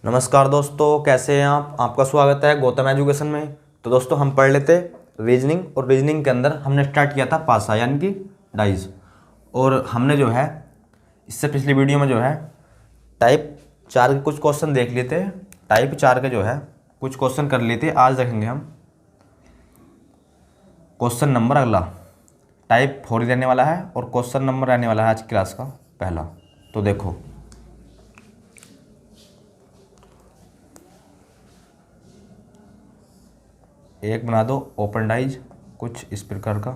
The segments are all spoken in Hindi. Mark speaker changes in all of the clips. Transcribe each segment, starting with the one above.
Speaker 1: नमस्कार दोस्तों, कैसे हैं आप। आपका स्वागत है गौतम एजुकेशन में। तो दोस्तों हम पढ़ लेते रीजनिंग, और रीजनिंग के अंदर हमने स्टार्ट किया था पासा यानी कि डाइज। और हमने जो है इससे पिछली वीडियो में जो है टाइप 4 के कुछ क्वेश्चन देख लिए थे। टाइप 4 के जो है कुछ क्वेश्चन कर लिए थे। आज देखेंगे हम क्वेश्चन नंबर अगला टाइप 4 ही रहने वाला है, और क्वेश्चन नंबर रहने वाला है आज की क्लास का पहला। तो देखो एक बना दो ओपन डाइज कुछ इस प्रकार का।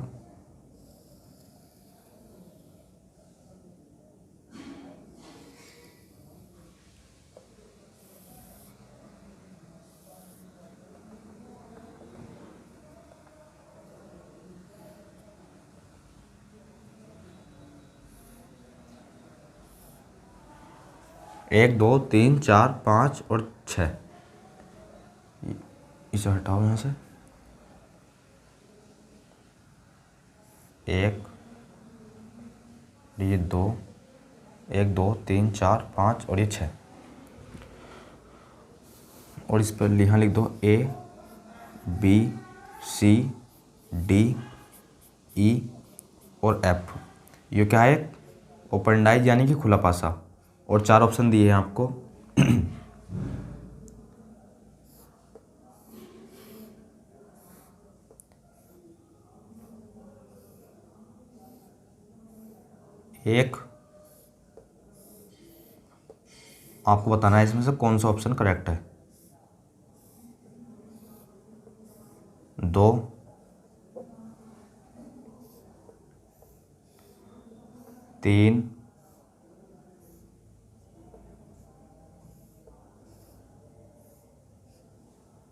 Speaker 1: एक दो तीन चार पाँच और 6, इसे हटाओ यहाँ से। एक, ये दो, एक दो तीन चार पाँच और ये 6। और इस पर यहाँ लिख दो ए बी सी डी ई और एफ। ये क्या है? ओपन डाइज यानी कि खुला पासा। और 4 ऑप्शन दिए हैं आपको। एक, आपको बताना है इसमें से कौन सा ऑप्शन करेक्ट है। 2, 3,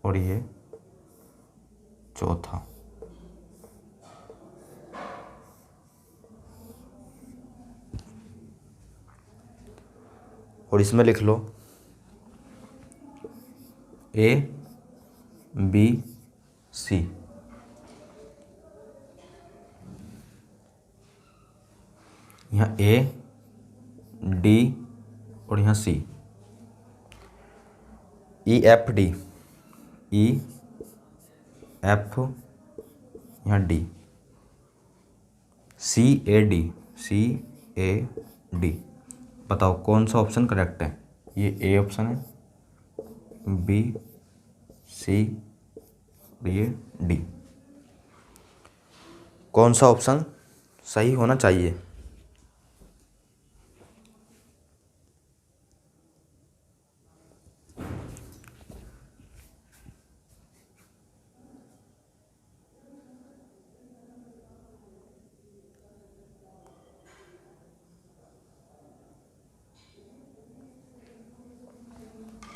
Speaker 1: और ये चौथा। और इसमें लिख लो ए बी सी। यहाँ ए डी और यहाँ C. E F D, E F यहाँ D, C A D, C A D. बताओ कौन सा ऑप्शन करेक्ट है। ये ए ऑप्शन है, बी सी और ये डी। कौन सा ऑप्शन सही होना चाहिए।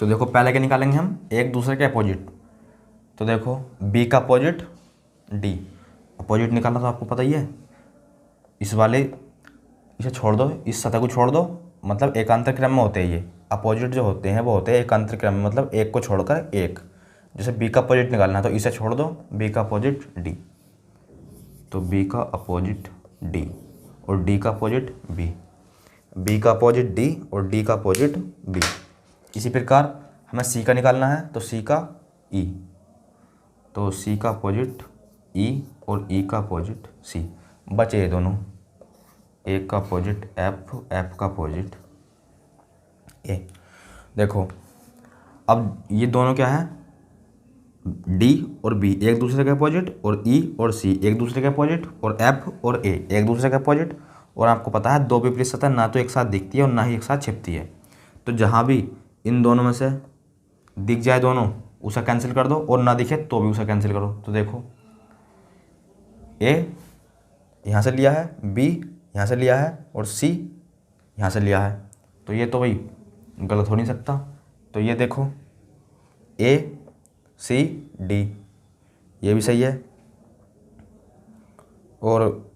Speaker 1: तो देखो पहले क्या निकालेंगे हम, एक दूसरे के अपोजिट। तो देखो बी का अपोजिट डी, अपोजिट निकालना तो आपको पता ही है। इस वाले इसे छोड़ दो, इस सतह को छोड़ दो, मतलब एकांतर क्रम में होते हैं ये। अपोजिट जो होते हैं वो होते हैं एकांतर क्रम में, मतलब एक को छोड़कर एक। जैसे बी का अपोजिट निकालना है तो इसे छोड़ दो, बी का अपोजिट डी। तो बी का अपोजिट डी और डी का अपोजिट बी, बी का अपोजिट डी और डी का अपोजिट बी। इसी प्रकार हमें सी का निकालना है तो सी का ई, तो सी का अपोजिट ई और ई का अपोजिट सी। बचे ये दोनों, ए का अपोजिट एफ, एफ का अपोजिट ए। देखो अब ये दोनों क्या है, डी और बी एक दूसरे के अपोजिट, और ई और सी एक दूसरे के अपोजिट, और एफ और ए एक दूसरे के अपोजिट। और आपको पता है दो विपरीत सतह ना तो एक साथ दिखती है और ना ही एक साथ छिपती है। तो जहाँ भी इन दोनों में से दिख जाए दोनों, उसे कैंसिल कर दो, और ना दिखे तो भी उसे कैंसिल करो। तो देखो ए यहाँ से लिया है, बी यहाँ से लिया है, और सी यहाँ से लिया है। तो ये तो भाई गलत हो नहीं सकता। तो ये देखो ए सी डी ये भी सही है, और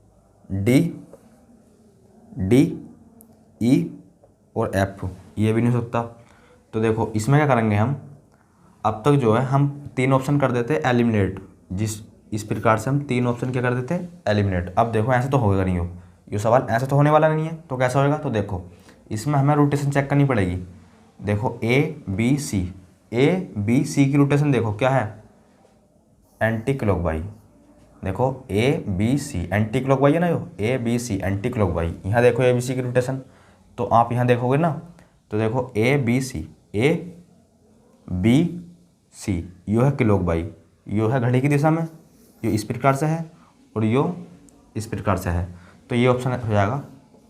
Speaker 1: डी डी ई और एफ ये भी नहीं हो सकता। तो देखो इसमें क्या करेंगे हम, अब तक जो है हम 3 ऑप्शन कर देते एलिमिनेट। इस प्रकार से हम 3 ऑप्शन क्या कर देते एलिमिनेट। अब देखो ऐसे तो होगा नहीं, ये सवाल ऐसे तो होने वाला नहीं है, तो कैसा होएगा। तो देखो इसमें हमें रोटेशन चेक करनी पड़ेगी। देखो A B C, A B सी की रोटेशन देखो क्या है, एंटी क्लॉकवाइज। देखो A B C anti clockwise है ना, यो A B C anti clockwise. यहाँ देखो ए बी सी की रोटेशन, तो आप यहाँ देखोगे ना, तो देखो A B C, A B सी, यो है क्लॉकवाइज, यो है घड़ी की दिशा में, यो इस प्रकार से है और यो इस प्रकार से है। तो ये ऑप्शन हो जाएगा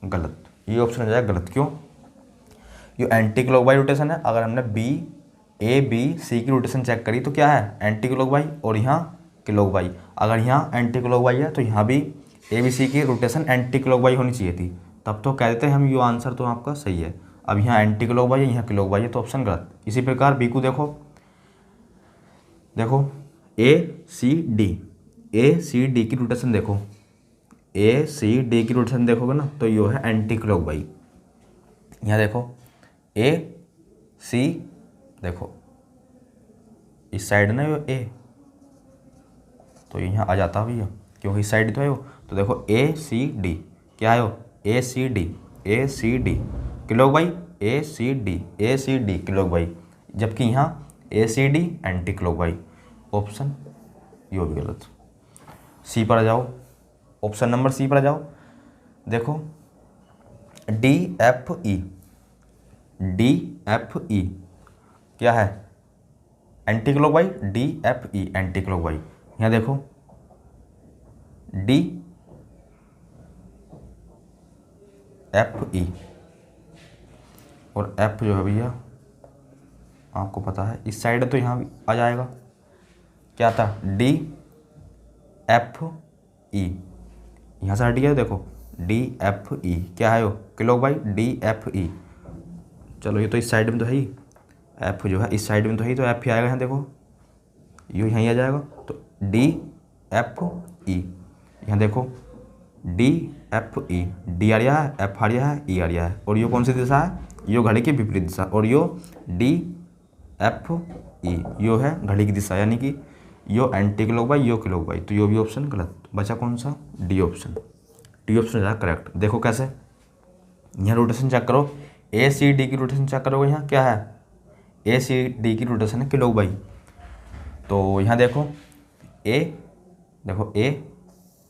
Speaker 1: गलत, ये ऑप्शन हो जाएगा गलत। क्यों? ये एंटी क्लॉकवाइज रोटेशन है। अगर हमने बी ए बी सी की रोटेशन चेक करी तो क्या है, एंटी क्लॉकवाइज, और यहाँ क्लॉकवाइज। अगर यहाँ एंटी क्लॉकवाइज है तो यहाँ भी ए बी सी की रोटेशन एंटी क्लॉकवाइज होनी चाहिए थी, तब तो कह देते हैं हम ये आंसर तो आपका सही है। अब यहाँ एंटी क्लॉकवाइज है, यहाँ क्लॉकवाइज है, तो ऑप्शन गलत। इसी प्रकार बी को देखो, देखो ए सी डी की रोटेशन देखो, ए सी डी की रोटेशन देखोगे ना तो यो है एंटी क्लॉकवाइज। यहाँ देखो ए सी, देखो इस साइड ना यो ए, तो यहाँ आ जाता भैया क्योंकि इस साइड तो है वो। तो देखो ए सी डी क्या है वो, A C D clockwise, A C D clockwise, जबकि यहाँ A C D anti clockwise. Option यो भी गलत। सी पर आ जाओ, ऑप्शन नंबर सी पर आ जाओ। देखो डी एफ ई क्या है, anti clockwise, D F E anti clockwise. यहाँ देखो डी एफ ई और एफ जो है भैया आपको पता है इस साइड है, तो यहाँ भी आ जाएगा। क्या था, डी एफ ई, यहाँ से हट गया, देखो डी एफ ई क्या है वो, क्लॉकवाइज, डी एफ ई। चलो ये तो इस साइड में तो है ही, एफ जो है इस साइड में तो है ही, तो एफ ही आएगा। यहाँ देखो यू यहीं आ जाएगा, तो डी एफ ई। यहाँ देखो डी एफ ई, डी आ रहा है, एफ आ रहा है, ई आ रहा है, और यो कौन सी दिशा है, यो घड़ी की विपरीत दिशा, और यो डी एफ ई यो है घड़ी की दिशा, यानी कि यो एंटी क्लॉकवाइज, यो क्लॉकवाइज। तो यो भी ऑप्शन गलत बचा। कौन सा, डी ऑप्शन। डी ऑप्शन है करेक्ट। देखो कैसे, यहाँ रोटेशन चेक करो, ए सी डी की रोटेशन चेक करोगे, यहाँ क्या है, ए सी डी की रोटेशन है क्लॉकवाइज। तो यहाँ देखो ए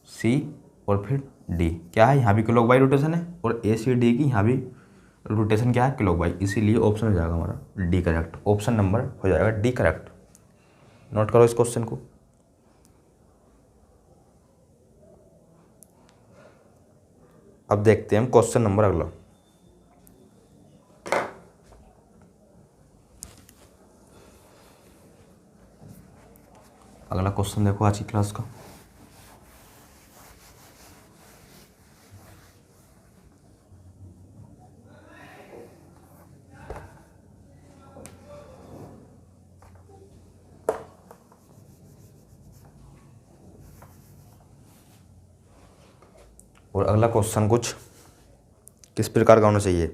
Speaker 1: सी और फिर डी क्या है, यहाँ भी क्लॉकवाइज रोटेशन है, और ए सी डी की यहाँ भी रोटेशन क्या है, क्लॉकवाइज। इसीलिए ऑप्शन हो जाएगा हमारा डी करेक्ट। ऑप्शन नंबर हो जाएगा डी करेक्ट। नोट करो इस क्वेश्चन को। अब देखते हैं हम क्वेश्चन नंबर अगला। अगला क्वेश्चन देखो आज की क्लास का। और अगला क्वेश्चन कुछ किस प्रकार का होना चाहिए,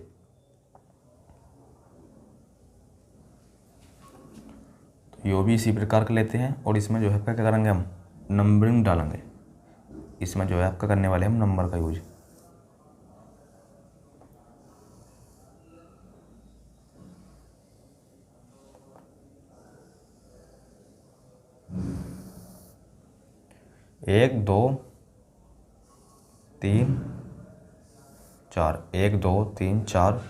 Speaker 1: तो यो भी इसी प्रकार का लेते हैं, और इसमें जो है आपका क्या करेंगे, हम नंबरिंग डालेंगे। इसमें जो है आपका करने वाले हम नंबर का यूज। एक दो तीन चार, एक दो तीन चार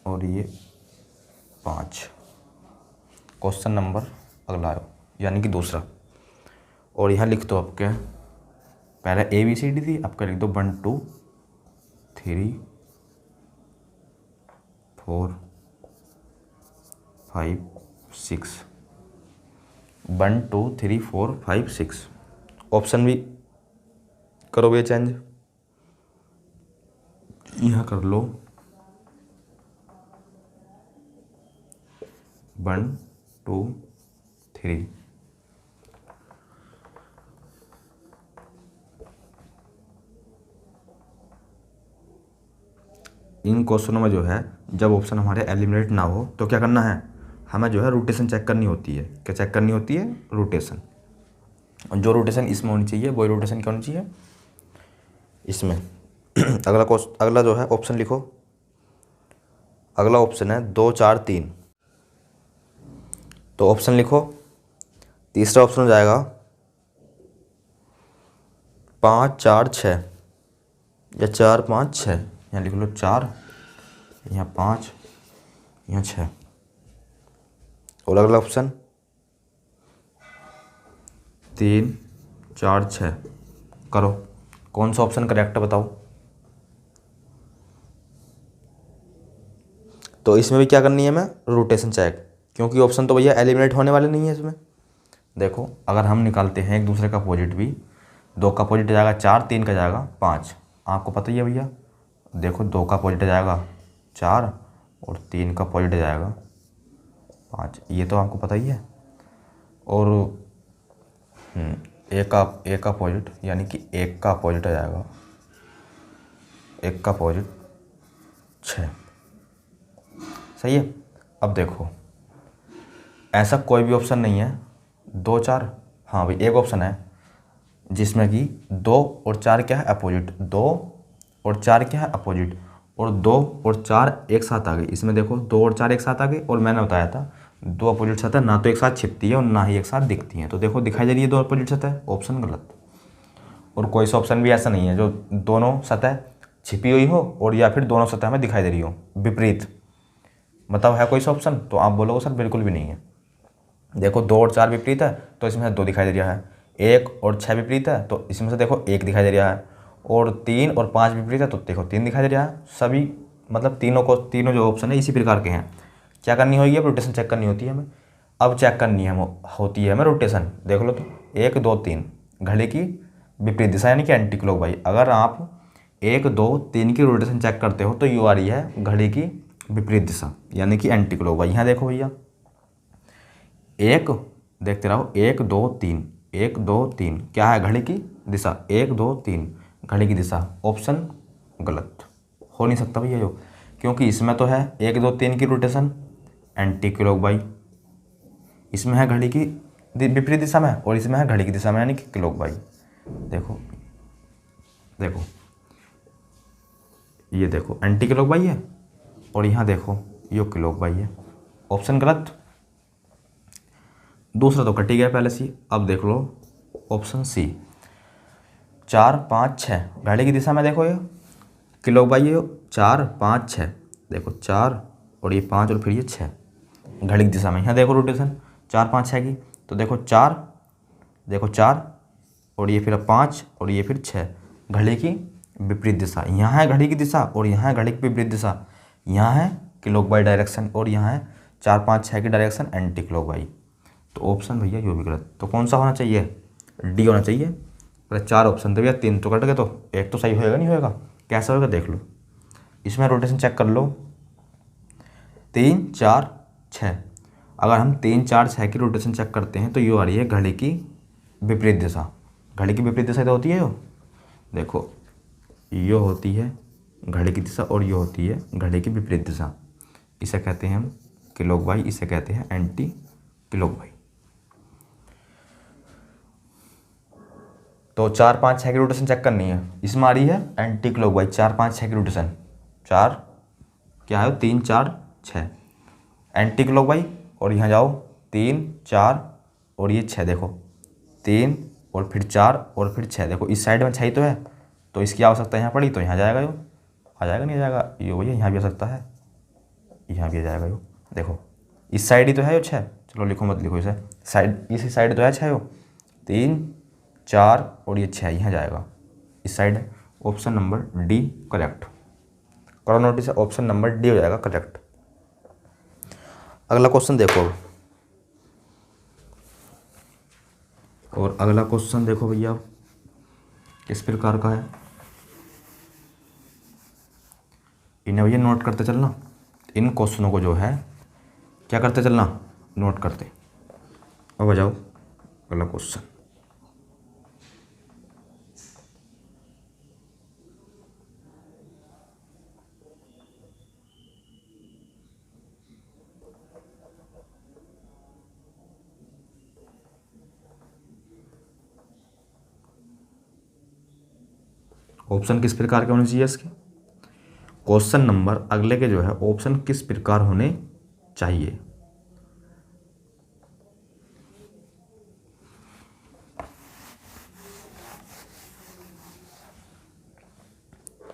Speaker 1: और ये 5। क्वेश्चन नंबर अगला आयो, यानी कि दूसरा। और यहाँ लिख दो आपके, पहले ए बी सी डी थी, आपका लिख दो 1 2 3 4 5 6, 1 2 3 4 5 6। ऑप्शन भी करो ये चेंज, यहाँ कर लो 1 2 3। इन क्वेश्चनों में जो है जब ऑप्शन हमारे एलिमिनेट ना हो तो क्या करना है, हमें जो है रोटेशन चेक करनी होती है। क्या चेक करनी होती है, रोटेशन। जो रोटेशन इसमें होनी चाहिए वही रोटेशन क्या होनी चाहिए इसमें। अगला जो है ऑप्शन लिखो। अगला ऑप्शन है 2 4 3। तो ऑप्शन लिखो। तीसरा ऑप्शन हो जाएगा 5 4 6 या 4 5 6। यहाँ लिख लो 4, यहाँ 5, यहाँ 6। और अगला ऑप्शन 3 4 6। करो, कौन सा ऑप्शन करेक्ट है बताओ। तो इसमें भी क्या करनी है, हमें रोटेशन चेक, क्योंकि ऑप्शन तो भैया एलिमिनेट होने वाले नहीं है इसमें। देखो अगर हम निकालते हैं एक दूसरे का अपोजिट भी, 2 का अपोजिट जाएगा 4, 3 का जाएगा 5। आपको पता ही है भैया। देखो 2 का अपोजिट जाएगा 4 और 3 का अपोजिट जाएगा 5, ये तो आपको पता ही है। और एक का अपोजिट यानी कि 1 का अपोजिट आ जाएगा, 1 का अपोजिट 6। सही है। अब देखो ऐसा कोई भी ऑप्शन नहीं है 2 4। हाँ भाई एक ऑप्शन है जिसमें कि 2 और 4 क्या है अपोजिट, 2 और 4 क्या है अपोजिट, और 2 और 4 एक साथ आ गए। इसमें देखो 2 और 4 एक साथ आ गए, और मैंने बताया था 2 अपोजिट सतह ना तो एक साथ छिपती है और ना ही एक साथ दिखती हैं। तो देखो दिखाई दे रही है 2 अपोजिट सतह, ऑप्शन गलत। और कोई सा ऑप्शन भी ऐसा नहीं है जो दोनों सतह छिपी हुई हो और या फिर दोनों सतह में दिखाई दे रही हो विपरीत। मतलब है कोई सा ऑप्शन? तो आप बोलोगे सर बिल्कुल भी नहीं है। देखो 2 और 4 विपरीत है तो इसमें से 2 दिखाई दे रहा है, 1 और 6 विपरीत है तो इसमें से देखो 1 दिखाई दे रहा है, और 3 और 5 विपरीत है तो देखो 3 दिखाई दे रहा है। सभी मतलब तीनों जो ऑप्शन है इसी प्रकार के हैं। क्या करनी होगी, अब रोटेशन चेक करनी होती है हमें। अब चेक करनी है होती है हमें रोटेशन। देख लो तो 1 2 3 घड़ी की विपरीत दिशा यानी कि एंटी क्लॉकवाइज। अगर आप 1 2 3 की रोटेशन चेक करते हो तो यू आ रही है घड़ी की विपरीत दिशा यानी कि एंटी क्लॉकवाइज। यहाँ देखो भैया, एक देखते रहो 1 2 3 1 2 3 क्या है घड़ी की दिशा, 1 2 3 घड़ी की दिशा। ऑप्शन गलत हो नहीं सकता भैया जो, क्योंकि इसमें तो है 1 2 3 की रोटेशन एंटी क्लॉकवाइज, इसमें है घड़ी की विपरीत दिशा में, और इसमें है घड़ी की दिशा में यानी कि क्लॉकवाइज। देखो देखो ये देखो एंटी क्लॉकवाइज है, और यहाँ देखो ये क्लॉकवाइज है। ऑप्शन गलत। दूसरा तो कट ही गया पहले सी। अब देख लो ऑप्शन सी 4 5 6 घड़ी की दिशा में। देखो ये क्लॉकवाइज है 4 5 6। देखो 4 और ये 5 और फिर ये 6 घड़ी की दिशा में। यहाँ देखो रोटेशन 4 5 6 की, तो देखो 4, देखो 4 और ये फिर 5 और ये फिर 6 घड़ी की विपरीत दिशा। यहाँ है घड़ी की दिशा और यहाँ है घड़ी की विपरीत दिशा। यहाँ है क्लॉकवाइज डायरेक्शन और यहाँ है 4 5 6 की डायरेक्शन एंटी क्लॉकवाइज। तो ऑप्शन भैया यो भी गलत। तो कौन सा होना चाहिए, डी होना चाहिए। अरे 4 ऑप्शन थे भैया, 3 तो कट गए, तो एक तो सही होएगा नहीं होएगा, कैसा होएगा देख लो। इसमें रोटेशन चेक कर लो 3 4 6। अगर हम 3 4 6 की रोटेशन चेक करते हैं तो यो आ रही है घड़ी की विपरीत दिशा। घड़ी की विपरीत दिशा तो होती है यो, देखो यो होती है घड़ी की दिशा और यो होती है घड़ी की विपरीत दिशा। इसे कहते हैं हम क्लॉकवाइज, इसे कहते हैं एंटी क्लॉकवाइज। तो 4 5 6 की रोटेशन चेक करनी है, इसमें आ रही है एंटी क्लॉकवाइज 4 5 6 की रोटेशन। 4 क्या है 3 4 6 एंटी क्लॉकवाइज, और यहाँ जाओ 3 4 और ये 6। देखो 3 और फिर 4 और फिर 6। देखो इस साइड में 6 ही तो है, तो इसकी आवश्यकता यहाँ पड़ी तो यहाँ जाएगा यो, आ जाएगा नहीं आ जाएगा यो भैया, यहाँ भी आ सकता है, यहाँ भी आ जाएगा यो। देखो इस साइड ही तो है यो 6, चलो लिखो मत लिखो इसे, साइड इसी साइड तो है 6 यो, 3 4 और ये 6 यहाँ जाएगा, इस साइड है। Option number D correct. करो नोटिस, ऑप्शन नंबर डी हो जाएगा करेक्ट। अगला क्वेश्चन देखो अब। और अगला क्वेश्चन देखो भैया किस प्रकार का है, इन्हें भैया नोट करते चलना। इन क्वेश्चनों को जो है क्या करते चलना, नोट करते। अब आ जाओ अगला क्वेश्चन। ऑप्शन किस प्रकार के होने चाहिए इसके। क्वेश्चन नंबर अगले के जो है ऑप्शन किस प्रकार होने चाहिए।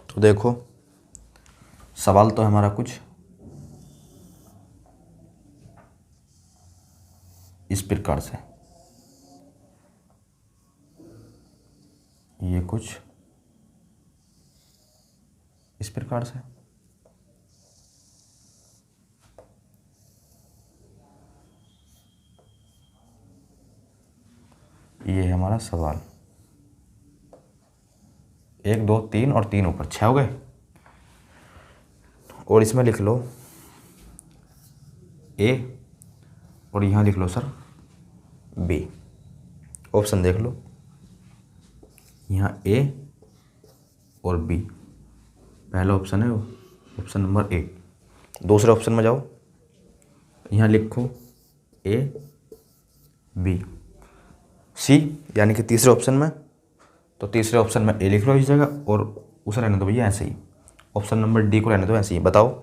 Speaker 1: तो देखो सवाल तो हमारा कुछ इस प्रकार से, ये कुछ इस प्रकार से, ये है हमारा सवाल। 1 2 3 और 3 ऊपर 6 हो गए। और इसमें लिख लो ए और यहाँ लिख लो सर बी। ऑप्शन देख लो, यहाँ ए और बी। पहला ऑप्शन है वो ऑप्शन नंबर ए। दूसरे ऑप्शन में जाओ, यहाँ लिखो ए बी सी, यानी कि तीसरे ऑप्शन में। तो तीसरे ऑप्शन में ए लिख लो इस जगह, और उसे रहने दो भैया ऐसे ही। ऑप्शन नंबर डी को रहने दो ऐसे ही। बताओ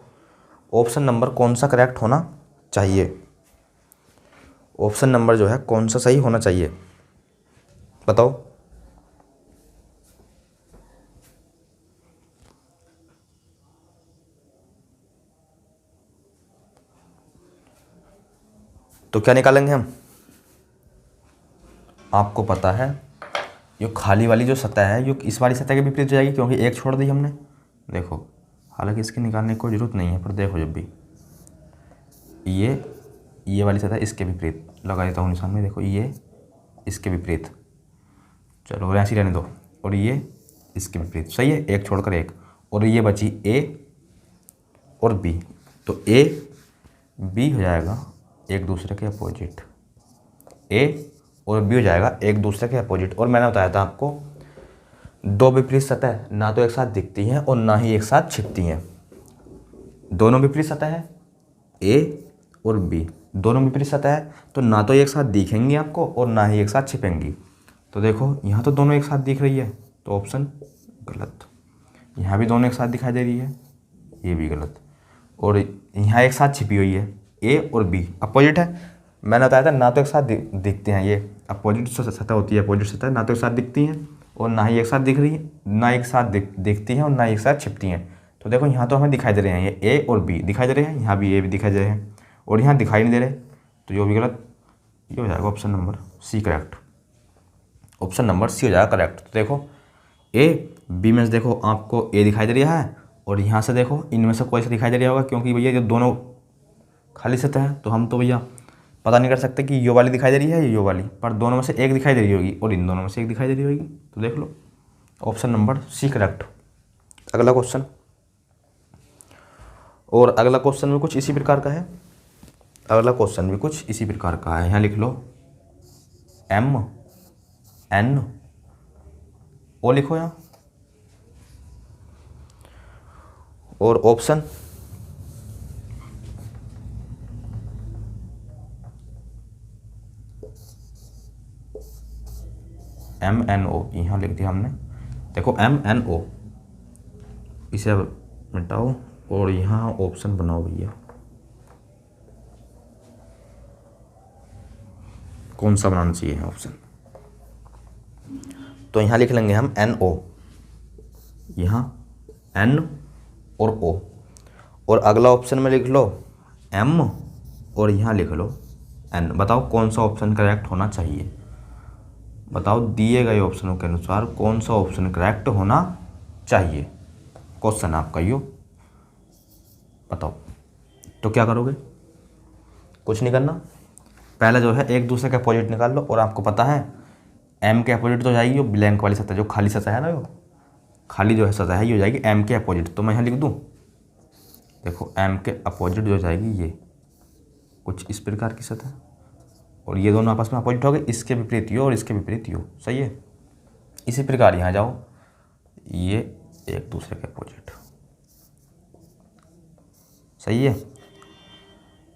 Speaker 1: ऑप्शन नंबर कौन सा करेक्ट होना चाहिए। ऑप्शन नंबर जो है कौन सा सही होना चाहिए, बताओ। तो क्या निकालेंगे हम, आपको पता है ये खाली वाली जो सतह है ये इस वाली सतह के विपरीत हो जाएगी, क्योंकि एक छोड़ दी हमने। देखो हालांकि इसके निकालने की कोई जरूरत नहीं है, पर देखो जब भी ये वाली सतह इसके विपरीत लगा देता हूँ निशान में। देखो ये इसके विपरीत, चलो ऐसे ही रहने दो। और ये इसके विपरीत, सही है, एक छोड़कर एक। और ये बची ए और बी, तो ए बी हो जाएगा एक दूसरे के अपोजिट। ए और बी हो जाएगा एक दूसरे के अपोजिट। और मैंने बताया था आपको दो विपरीत सतह ना तो एक साथ दिखती हैं और ना ही एक साथ छिपती हैं। दोनों विपरीत सतह है ए और बी, दोनों विपरीत सतह है, तो ना तो एक साथ दिखेंगी आपको और ना ही एक साथ छिपेंगी। तो देखो यहाँ तो दोनों एक साथ दिख रही है, तो ऑप्शन गलत। यहाँ भी दोनों एक साथ दिखाई दे रही है, ये भी गलत। और यहाँ एक साथ छिपी हुई है, ए और बी अपोजिट है। मैंने बताया था ना तो एक साथ दिखते हैं, ये अपोजिट सतह होती है, अपोजिट सतह ना तो एक साथ दिखती हैं और ना ही एक साथ दिख रही है, ना एक साथ दिखती हैं और ना एक साथ छिपती हैं। तो देखो यहाँ तो हमें दिखाई दे रहे हैं, ये ए और बी दिखाई दे रहे हैं, यहाँ भी ए भी दिखाई दे रहे हैं, और यहाँ दिखाई नहीं दे रहे, तो ये भी गलत। ये हो जाएगा option number C correct. Option number C हो जाएगा करेक्ट। तो देखो ए बी में से देखो आपको ए दिखाई दे रहा है, और यहाँ से देखो इनमें से कोई सा दिखाई दे रहा होगा, क्योंकि भैया ये दोनों खाली सतह है, तो हम तो भैया पता नहीं कर सकते कि यो वाली दिखाई दे रही है यो वाली, पर दोनों में से एक दिखाई दे रही होगी और इन दोनों में से एक दिखाई दे रही होगी। तो देख लो ऑप्शन नंबर सी करेक्ट। अगला क्वेश्चन, और अगला क्वेश्चन भी कुछ इसी प्रकार का है। अगला क्वेश्चन भी कुछ इसी प्रकार का है। यहाँ लिख लो एम एन ओ लिखो यहाँ, और ऑप्शन एम एन ओ यहाँ लिख दिया हमने। देखो एम एन ओ, इसे अब मिटाओ और यहाँ ऑप्शन बनाओ भैया, कौन सा बनाना चाहिए ऑप्शन। तो यहाँ लिख लेंगे हम एन ओ, यहाँ एन और ओ, और अगला ऑप्शन में लिख लो एम और यहाँ लिख लो एन। बताओ कौन सा ऑप्शन करेक्ट होना चाहिए, बताओ दिए गए ऑप्शनों के अनुसार कौन सा ऑप्शन करेक्ट होना चाहिए। क्वेश्चन आपका यो बताओ। तो क्या करोगे, कुछ नहीं करना, पहले जो है एक दूसरे के अपोजिट निकाल लो। और आपको पता है एम के अपोजिट तो जाएगी वो ब्लैंक वाली सतह, जो खाली सतह है ना, वो खाली जो है सतह है ये हो जाएगी एम के अपोजिट। तो मैं यहाँ लिख दूँ, देखो एम के अपोजिट जो जाएगी ये कुछ इस प्रकार की सतह, और ये दोनों आपस में अपोजिट हो गए, इसके विपरीत यो और इसके विपरीत यो, सही है। इसी प्रकार यहाँ जाओ, ये एक दूसरे के अपोजिट, सही है।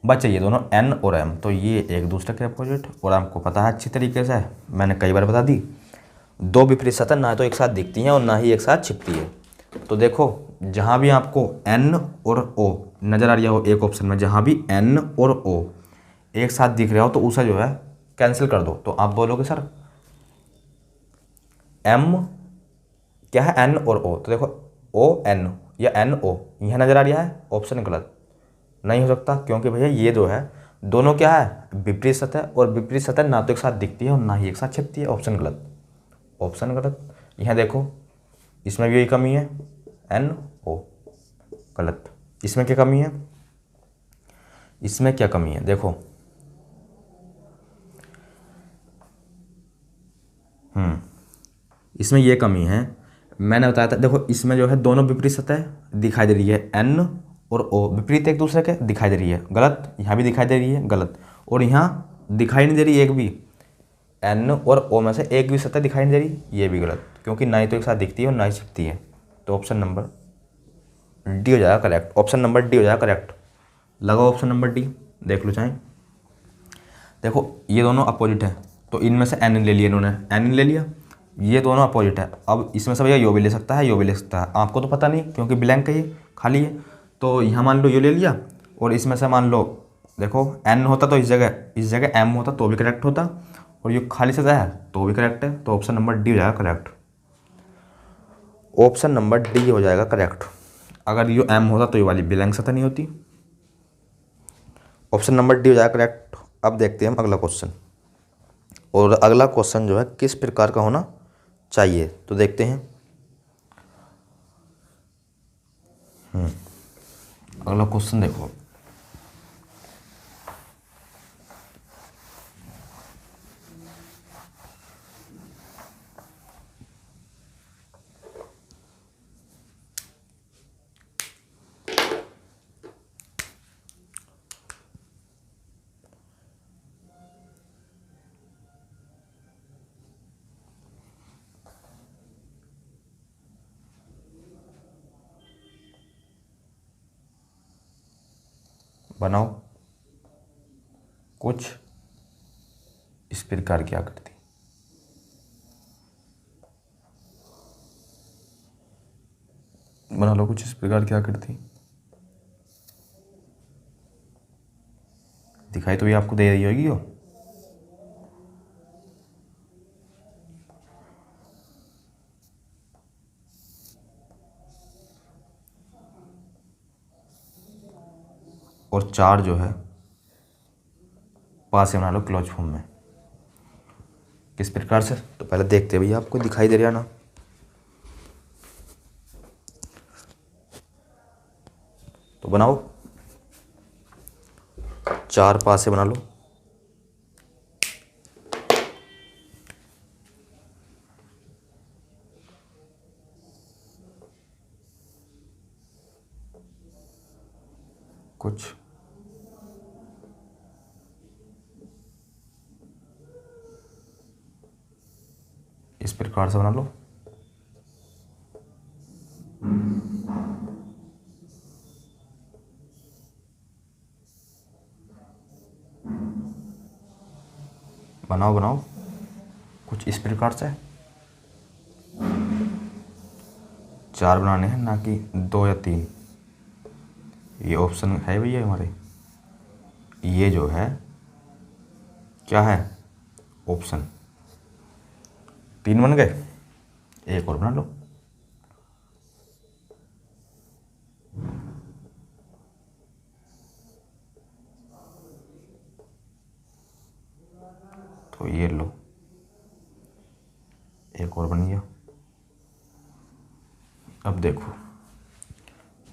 Speaker 1: बचे ये दोनों एन और एम, तो ये एक दूसरे के अपोजिट, और आपको पता है अच्छी तरीके से, मैंने कई बार बता दी, दो विपरीत सतह ना तो एक साथ दिखती हैं और ना ही एक साथ छिपती है। तो देखो जहाँ भी आपको एन और ओ नज़र आ रहा हो एक ऑप्शन में, जहाँ भी एन और ओ एक साथ दिख रहा हो तो उसे जो है कैंसिल कर दो। तो आप बोलोगे सर एम क्या है, एन और ओ, तो देखो ओ एन या एन ओ यह नज़र आ रहा है, ऑप्शन गलत नहीं हो सकता, क्योंकि भैया ये जो है दोनों क्या है, विपरीत सतह, और विपरीत सतह ना तो एक साथ दिखती है और ना ही एक साथ छिपती है। ऑप्शन गलत, ऑप्शन गलत। यहाँ देखो इसमें भी यही कमी है, एन ओ गलत। इसमें क्या कमी है, इसमें क्या कमी है, देखो इसमें ये कमी है, मैंने बताया था। देखो इसमें जो है दोनों विपरीत सतह दिखाई दे रही है, एन और ओ विपरीत एक दूसरे के दिखाई दे रही है, गलत। यहाँ भी दिखाई दे रही है, गलत। और यहाँ दिखाई नहीं दे रही एक भी, एन और ओ में से एक भी सतह दिखाई नहीं दे रही, ये भी गलत, क्योंकि ना ही तो एक साथ दिखती है और ना ही छिपती है। तो ऑप्शन नंबर डी हो जाएगा करेक्ट, ऑप्शन नंबर डी हो जाएगा करेक्ट। लगाओ ऑप्शन नंबर डी, देख लो चाहे। देखो ये दोनों अपोजिट है, तो इनमें से एन ले लिया इन्होंने, एन ले लिया, ये दोनों अपोजिट है। अब इसमें से भैया यो भी ले सकता है, यो भी ले सकता है, आपको तो पता नहीं क्योंकि ब्लैंक है ये, खाली है। तो यहाँ मान लो यो ले लिया, और इसमें से मान लो देखो एन होता तो इस जगह एम होता तो भी करेक्ट होता, और ये खाली सतह है तो भी करेक्ट है। तो ऑप्शन नंबर डी हो जाएगा करेक्ट, ऑप्शन नंबर डी हो जाएगा करेक्ट। अगर ये एम होता तो ये वाली ब्लैंक सतह नहीं होती। ऑप्शन नंबर डी हो जाएगा करेक्ट। अब देखते हैं हम अगला क्वेश्चन, और अगला क्वेश्चन जो है किस प्रकार का होना चाहिए, तो देखते हैं। अगला क्वेश्चन देखो, बनाओ कुछ इस प्रकार की आकृति। बना लो कुछ इस प्रकार की आकृति। दिखाई तो ये आपको दे रही होगी वो, और चार जो है पास से बना लो क्लोज फॉर्म में। किस प्रकार से, तो पहले देखते हैं भैया आपको दिखाई दे रहा ना, तो बनाओ चार पास से बना लो। कुछ इस प्रकार से बना लो। बनाओ बनाओ कुछ इस प्रकार से। चार बनाने हैं ना कि दो या तीन। ये ऑप्शन है भैया हमारे, ये जो है क्या है, ऑप्शन। तीन बन गए, एक और बना लो। तो ये लो, एक और बन गया। अब देखो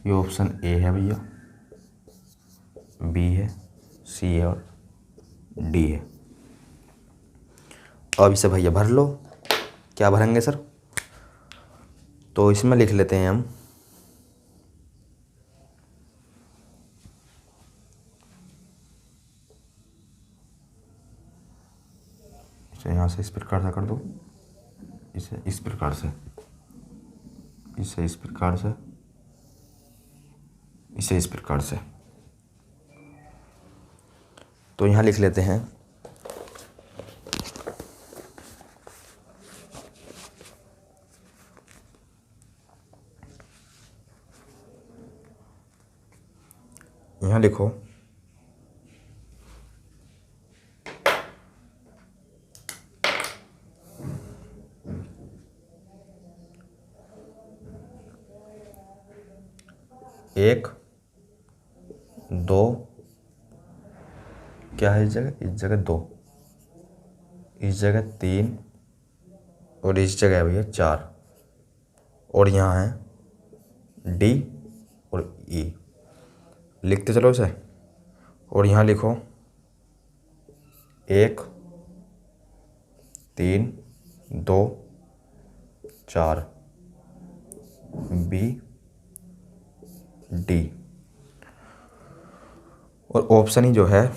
Speaker 1: ये ऑप्शन ए है भैया, बी है, सी है और डी है। अब इसे भैया भर लो। क्या भरेंगे सर, तो इसमें लिख लेते हैं हम इसे यहाँ से इस प्रकार से कर दो, इसे इस प्रकार से, इसे इस प्रकार से, इसे इस प्रकार से। तो यहाँ लिख लेते हैं यहाँ लिखो एक, दो, क्या है इस जगह दो, इस जगह तीन, और इस जगह है भैया चार, और यहाँ है डी और ई। लिखते चलो इसे। और यहाँ लिखो एक, तीन, दो, चार, बी, डी। और ऑप्शन ही जो है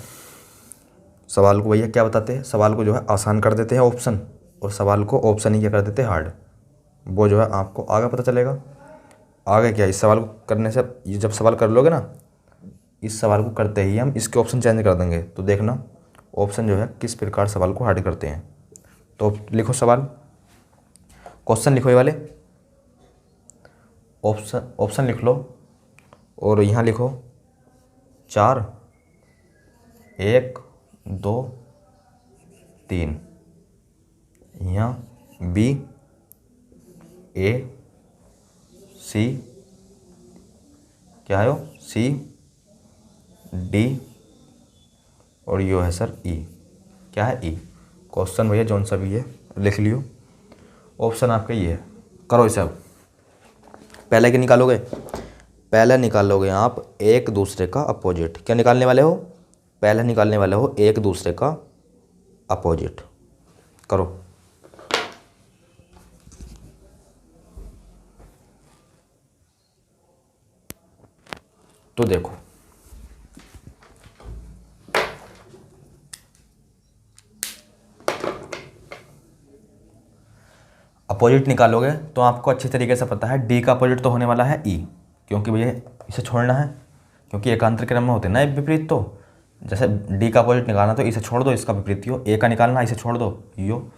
Speaker 1: सवाल को भैया क्या बताते हैं, सवाल को जो है आसान कर देते हैं ऑप्शन, और सवाल को ऑप्शन ही क्या कर देते हैं हार्ड। वो जो है आपको आगे पता चलेगा। आगे क्या, इस सवाल को करने से, ये जब सवाल कर लोगे ना, इस सवाल को करते ही हम इसके ऑप्शन चेंज कर देंगे। तो देखना ऑप्शन जो है किस प्रकार सवाल को हार्ड करते हैं। तो लिखो सवाल, क्वेश्चन लिखो ये वाले, ऑप्शन लिख लो, और यहाँ लिखो चार, एक, दो, तीन, यहाँ बी, ए, सी, क्या है वो, सी, डी, और यो है सर ई। क्या है ई। क्वेश्चन भैया जौन सा भी है लिख लियो, ऑप्शन आपका ये है। करो इसे अब। पहले क्या निकालोगे, पहले निकालोगे आप एक दूसरे का अपोजिट। क्या निकालने वाले हो, पहले निकालने वाले हो एक दूसरे का अपोजिट। करो। तो देखो अपोजिट निकालोगे तो आपको अच्छी तरीके से पता है डी का अपोजिट तो होने वाला है ई, क्योंकि भैया इसे छोड़ना है, क्योंकि एकांतर क्रम में होते हैं ना एक विपरीत। तो जैसे डी का अपोजिट निकालना तो इसे छोड़ दो, इसका विपरीत यो, ए का निकालना इसे छोड़ दो यो,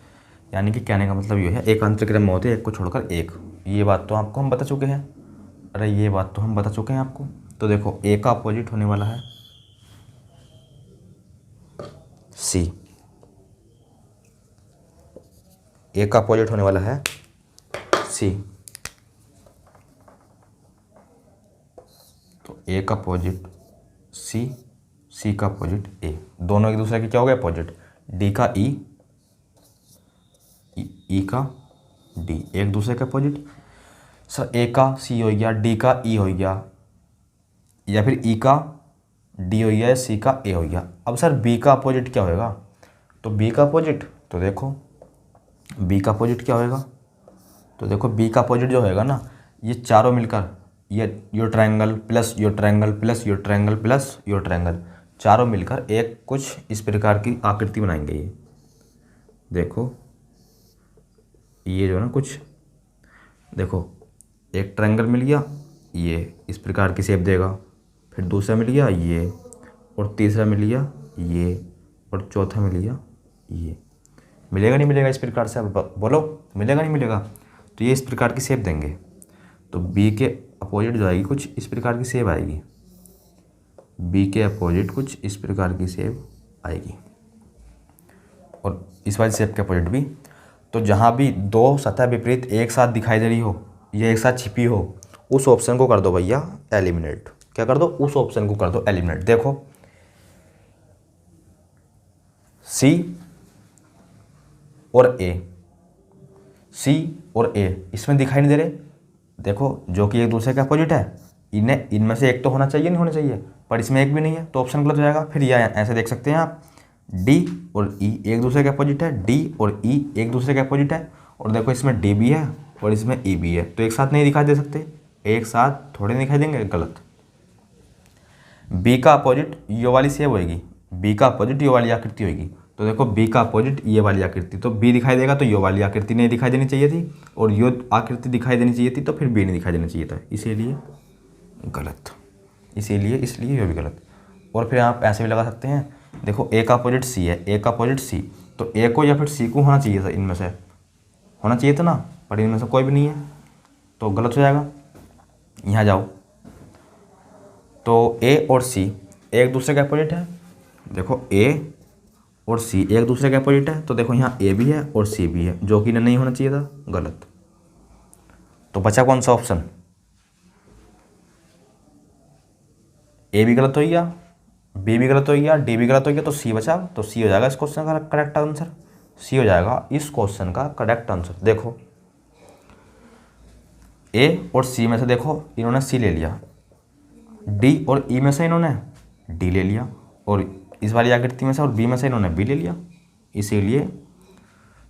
Speaker 1: यानी कि कहने का मतलब ये है एकांतर क्रम में होते हैं एक को छोड़कर एक। ये बात तो आपको हम बता चुके हैं, अरे ये बात तो हम बता चुके हैं आपको। तो देखो ए का अपोजिट होने वाला है सी, ए का अपोजिट होने वाला है सी। तो ए का अपोजिट सी, सी का अपोजिट ए, दोनों एक दूसरे के क्या हो गए अपोजिट। डी का ई, ई का डी, एक दूसरे के अपोजिट। सर ए का सी हो गया, डी का ई हो गया, या फिर ई का डी हो गया, सी का ए हो गया। अब सर बी का अपोजिट क्या होएगा, तो बी का अपोजिट, तो देखो बी का अपोजिट क्या होएगा, तो देखो बी का अपोजिट जो होएगा ना, ये चारों मिलकर, ये यो ट्रायंगल प्लस यो ट्रायंगल प्लस यो ट्रायंगल प्लस यो ट्रायंगल, चारों मिलकर एक कुछ इस प्रकार की आकृति बनाएंगे। ये देखो ये जो है ना कुछ, देखो एक ट्रायंगल मिल गया, ये इस प्रकार की शेप देगा, फिर दूसरा मिल गया ये, और तीसरा मिल गया ये, और चौथा मिल गया ये। मिलेगा नहीं मिलेगा इस प्रकार से, अब बोलो मिलेगा नहीं मिलेगा। तो ये इस प्रकार की शेप देंगे, तो बी के अपोजिट जो आएगी कुछ इस प्रकार की शेप आएगी, बी के अपोजिट कुछ इस प्रकार की शेप आएगी, और इस वाली शेप के अपोजिट भी। तो जहाँ भी दो सतह विपरीत एक साथ दिखाई दे रही हो, ये एक साथ छिपी हो, उस ऑप्शन को कर दो भैया एलिमिनेट। क्या कर दो, उस ऑप्शन को कर दो एलिमिनेट। देखो सी और ए, सी और ए इसमें दिखाई नहीं दे रहे, देखो जो कि एक दूसरे के अपोजिट है, इनमें से एक तो होना चाहिए, नहीं होना चाहिए, पर इसमें एक भी नहीं है, तो ऑप्शन गलत हो जाएगा। फिर यह ऐसे देख सकते हैं आप, डी और ई एक दूसरे के अपोजिट है, डी और ई एक दूसरे के अपोजिट है, और देखो इसमें डी भी है और इसमें ई भी है, तो एक साथ नहीं दिखाई दे सकते, एक साथ थोड़े दिखाई देंगे, गलत। बी का अपोजिट यो वाली शेप होगी, बी का अपोजिट यो वाली आकृति होगी, तो देखो बी का अपोजिट ये वाली आकृति, तो बी दिखाई देगा तो यो वाली आकृति नहीं दिखाई देनी चाहिए थी, और यो आकृति दिखाई देनी चाहिए थी, तो फिर बी नहीं दिखाई देना चाहिए था, इसीलिए गलत, इसीलिए इसलिए ये भी गलत। और फिर आप ऐसे भी लगा सकते हैं, देखो ए का अपोजिट सी है, ए का अपोजिट सी, तो ए को या फिर सी को होना चाहिए था, इनमें से होना चाहिए था ना, पर इनमें से कोई भी नहीं है, तो गलत हो जाएगा। यहाँ जाओ, तो ए और सी एक दूसरे के अपोजिट है। देखो ए और सी एक दूसरे के अपोजिट है, तो देखो यहाँ ए भी है और सी भी है, जो कि नहीं होना चाहिए था, गलत। तो बचा कौन सा ऑप्शन? ए भी गलत हो गया, बी भी गलत हो गया, डी भी गलत हो गया, तो सी बचा। तो सी हो जाएगा इस क्वेश्चन का करेक्ट आंसर। सी हो जाएगा इस क्वेश्चन का करेक्ट आंसर। देखो ए और सी में से देखो इन्होंने सी ले लिया, डी और ई में से इन्होंने डी ले लिया, और इस वाली आकृति में से और बी में से इन्होंने बी ले लिया। इसीलिए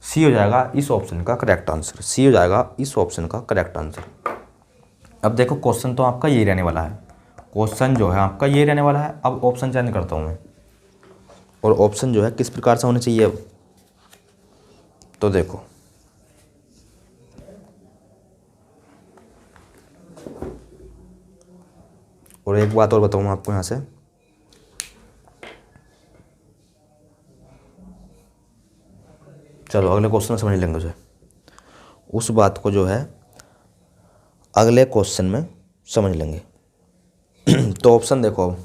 Speaker 1: सी हो जाएगा इस ऑप्शन का करेक्ट आंसर। सी हो जाएगा इस ऑप्शन का करेक्ट आंसर। अब देखो क्वेश्चन तो आपका यही रहने वाला है, क्वेश्चन जो है आपका ये रहने वाला है। अब ऑप्शन चेंज करता हूँ मैं, और ऑप्शन जो है किस प्रकार से होने चाहिए अब। तो देखो और एक बात और बताऊँ आपको यहाँ से, चलो अगले क्वेश्चन में समझ लेंगे जो है उस बात को, जो है अगले क्वेश्चन में समझ लेंगे। तो ऑप्शन देखो अब,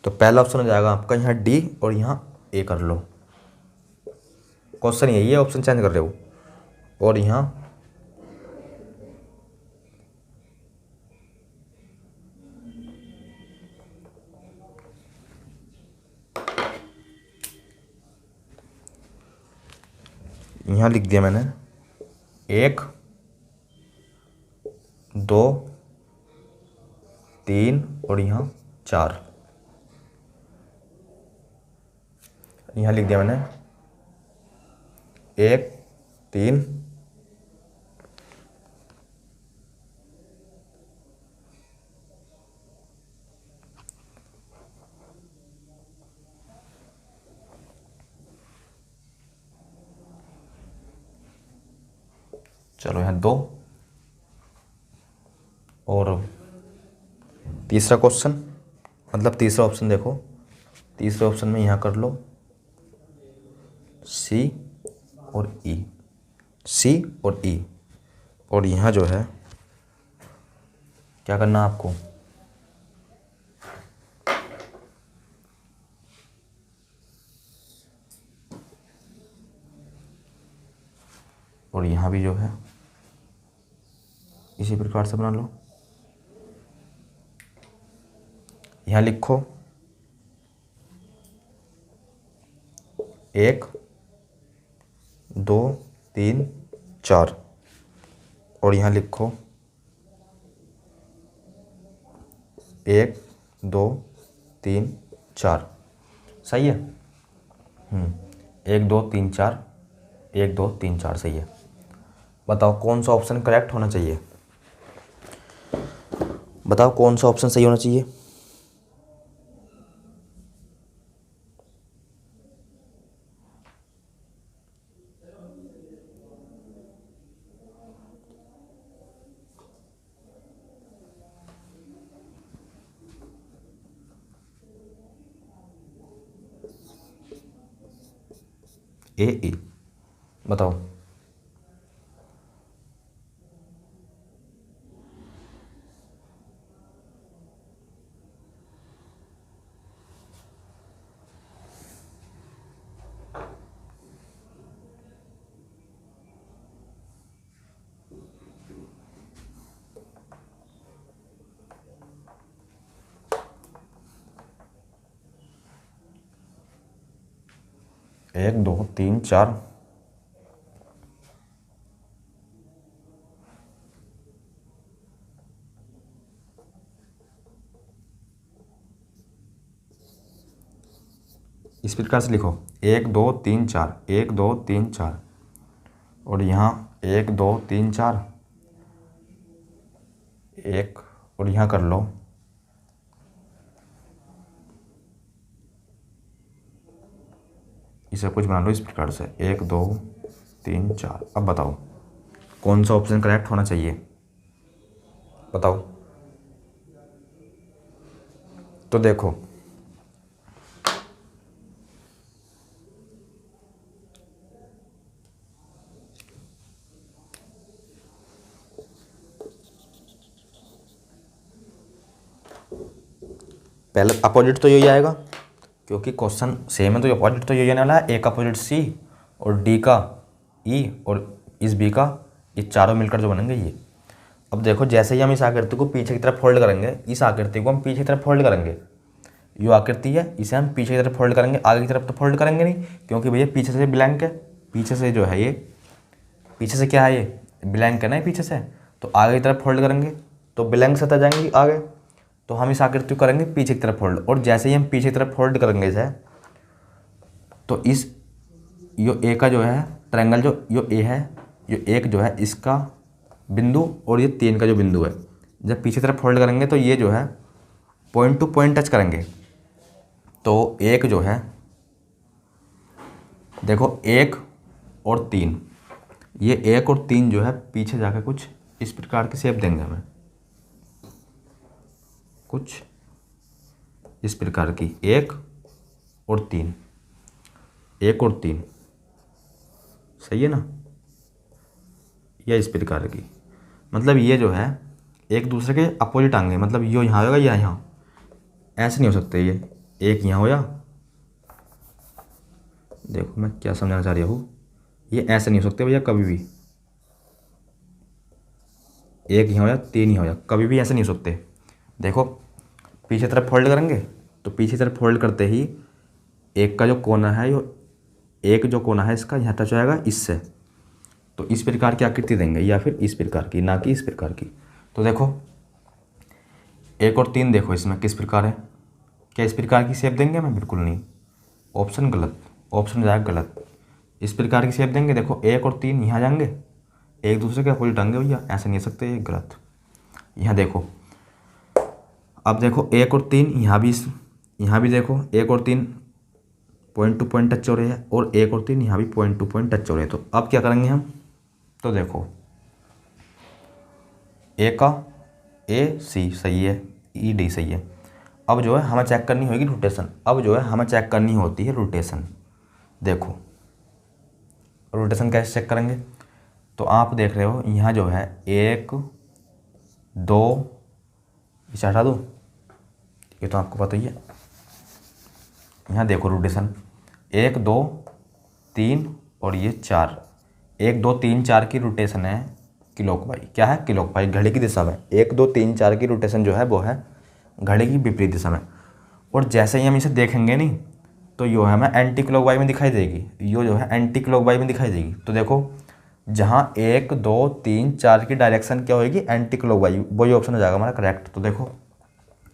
Speaker 1: तो पहला ऑप्शन हो जाएगा आपका यहाँ डी और यहाँ ए कर लो। क्वेश्चन यही है, ऑप्शन चेंज कर रहे हो। और यहाँ लिख दिया मैंने 1 2 3 और यहाँ 4। यहाँ लिख दिया मैंने 1 3 चलो यहाँ 2 और तीसरा क्वेश्चन, मतलब तीसरा ऑप्शन देखो, तीसरे ऑप्शन में यहाँ कर लो सी और ई, सी और ई। और यहाँ जो है क्या करना आपको, और यहाँ भी जो है इसी प्रकार से बना लो। यहाँ लिखो 1 2 3 4, और यहाँ लिखो 1 2 3 4। सही है? 1 2 3 4, 1 2 3 4 सही है। बताओ कौन सा ऑप्शन करेक्ट होना चाहिए, बताओ कौन सा ऑप्शन सही होना चाहिए। ए ई बताओ। एक दो तीन चार, इस प्रकार से लिखो 1 2 3 4, 1 2 3 4, और यहाँ 1 2 3 4 1, और यहाँ कर लो इसे कुछ बना लो इस प्रकार से 1 2 3 4। अब बताओ कौन सा ऑप्शन करेक्ट होना चाहिए, बताओ। तो देखो पहले अपोजिट तो यही आएगा, क्योंकि क्वेश्चन सेम है तो अपोजिट तो यही आने वाला है। ए का अपोजिट सी और डी का ई और इस बी का, ये चारों मिलकर जो बनेंगे ये। अब देखो जैसे ही हम इस आकृति को पीछे की तरफ फोल्ड करेंगे, इस आकृति को हम पीछे की तरफ फोल्ड करेंगे, ये आकृति है इसे हम पीछे की तरफ फोल्ड करेंगे, आगे की तरफ तो फोल्ड करेंगे नहीं, क्योंकि भैया पीछे से ब्लैंक है, पीछे से जो है ये, पीछे से क्या है ये ब्लैंक है ना पीछे से, तो आगे की तरफ फोल्ड करेंगे तो ब्लैंक सतह जाएंगी आगे, तो हम इस आकृति को करेंगे पीछे की तरफ फोल्ड। और जैसे ही हम पीछे की तरफ फोल्ड करेंगे इसे, तो इस यो ए का जो है ट्रायंगल, जो यो ए है, यो एक जो है इसका बिंदु और ये 3 का जो बिंदु है, जब पीछे की तरफ फोल्ड करेंगे तो ये जो है पॉइंट टू पॉइंट टच करेंगे। तो एक जो है देखो 1 और 3, ये 1 और 3 जो है पीछे जाकर कुछ इस प्रकार की शेप देंगे हमें, कुछ इस प्रकार की 1 और 3, 1 और 3, सही है ना, या इस प्रकार की, मतलब ये जो है एक दूसरे के अपोजिट आएंगे, मतलब यो यहाँ होगा या यहाँ, ऐसे नहीं हो सकते, ये एक यहाँ होया, देखो मैं क्या समझाना चाह रहा हूँ, ये ऐसे नहीं हो सकते भैया कभी भी, एक यहाँ होया 3 यहाँ होया, कभी भी ऐसे नहीं हो सकते। देखो पीछे तरफ फोल्ड करेंगे तो पीछे तरफ फोल्ड करते ही एक का जो कोना है, यो एक जो कोना है इसका यहाँ टच आएगा इससे, तो इस प्रकार की आकृति देंगे, या फिर इस प्रकार की, ना कि इस प्रकार की। तो देखो 1 और 3 देखो इसमें किस प्रकार है, क्या इस प्रकार की शेप देंगे हमें, बिल्कुल नहीं, ऑप्शन गलत, ऑप्शन जाएगा गलत। इस प्रकार की शेप देंगे, देखो 1 और 3 यहाँ जाएंगे, एक दूसरे के अपोजिट आएंगे भैया, ऐसे नहीं हो सकते, ये गलत। यहाँ देखो, अब देखो 1 और 3 यहाँ भी देखो 1 और 3 पॉइंट टू पॉइंट टच हो रहे हैं, और 1 और 3 यहाँ भी पॉइंट टू पॉइंट टच हो रहे हैं। तो अब क्या करेंगे हम, तो देखो ए का ए सी सही है, ई डी सही है। अब जो है हमें चेक करनी होगी रोटेशन, अब जो है हमें चेक करनी होती है रोटेशन। देखो रोटेशन कैसे चेक करेंगे, तो आप देख रहे हो यहाँ जो है 1 2, इसे हटा दो, ये तो आपको पता ही है। यहाँ देखो रोटेशन 1 2 3 और ये 4, 1 2 3 4 की रोटेशन है क्लॉकवाइज, क्या है क्लॉकवाइज, घड़ी की दिशा में। 1 2 3 4 की रोटेशन जो है वो है घड़ी की विपरीत दिशा में। और जैसे ही हम इसे देखेंगे नहीं तो यो है हमें एंटी क्लॉकवाइज में दिखाई देगी, यो जो है एंटी क्लॉकवाइज में दिखाई देगी। तो देखो जहाँ 1 2 3 4 की डायरेक्शन क्या होगी, एंटी क्लॉकवाइज, वही ऑप्शन हो जाएगा हमारा करेक्ट। तो देखो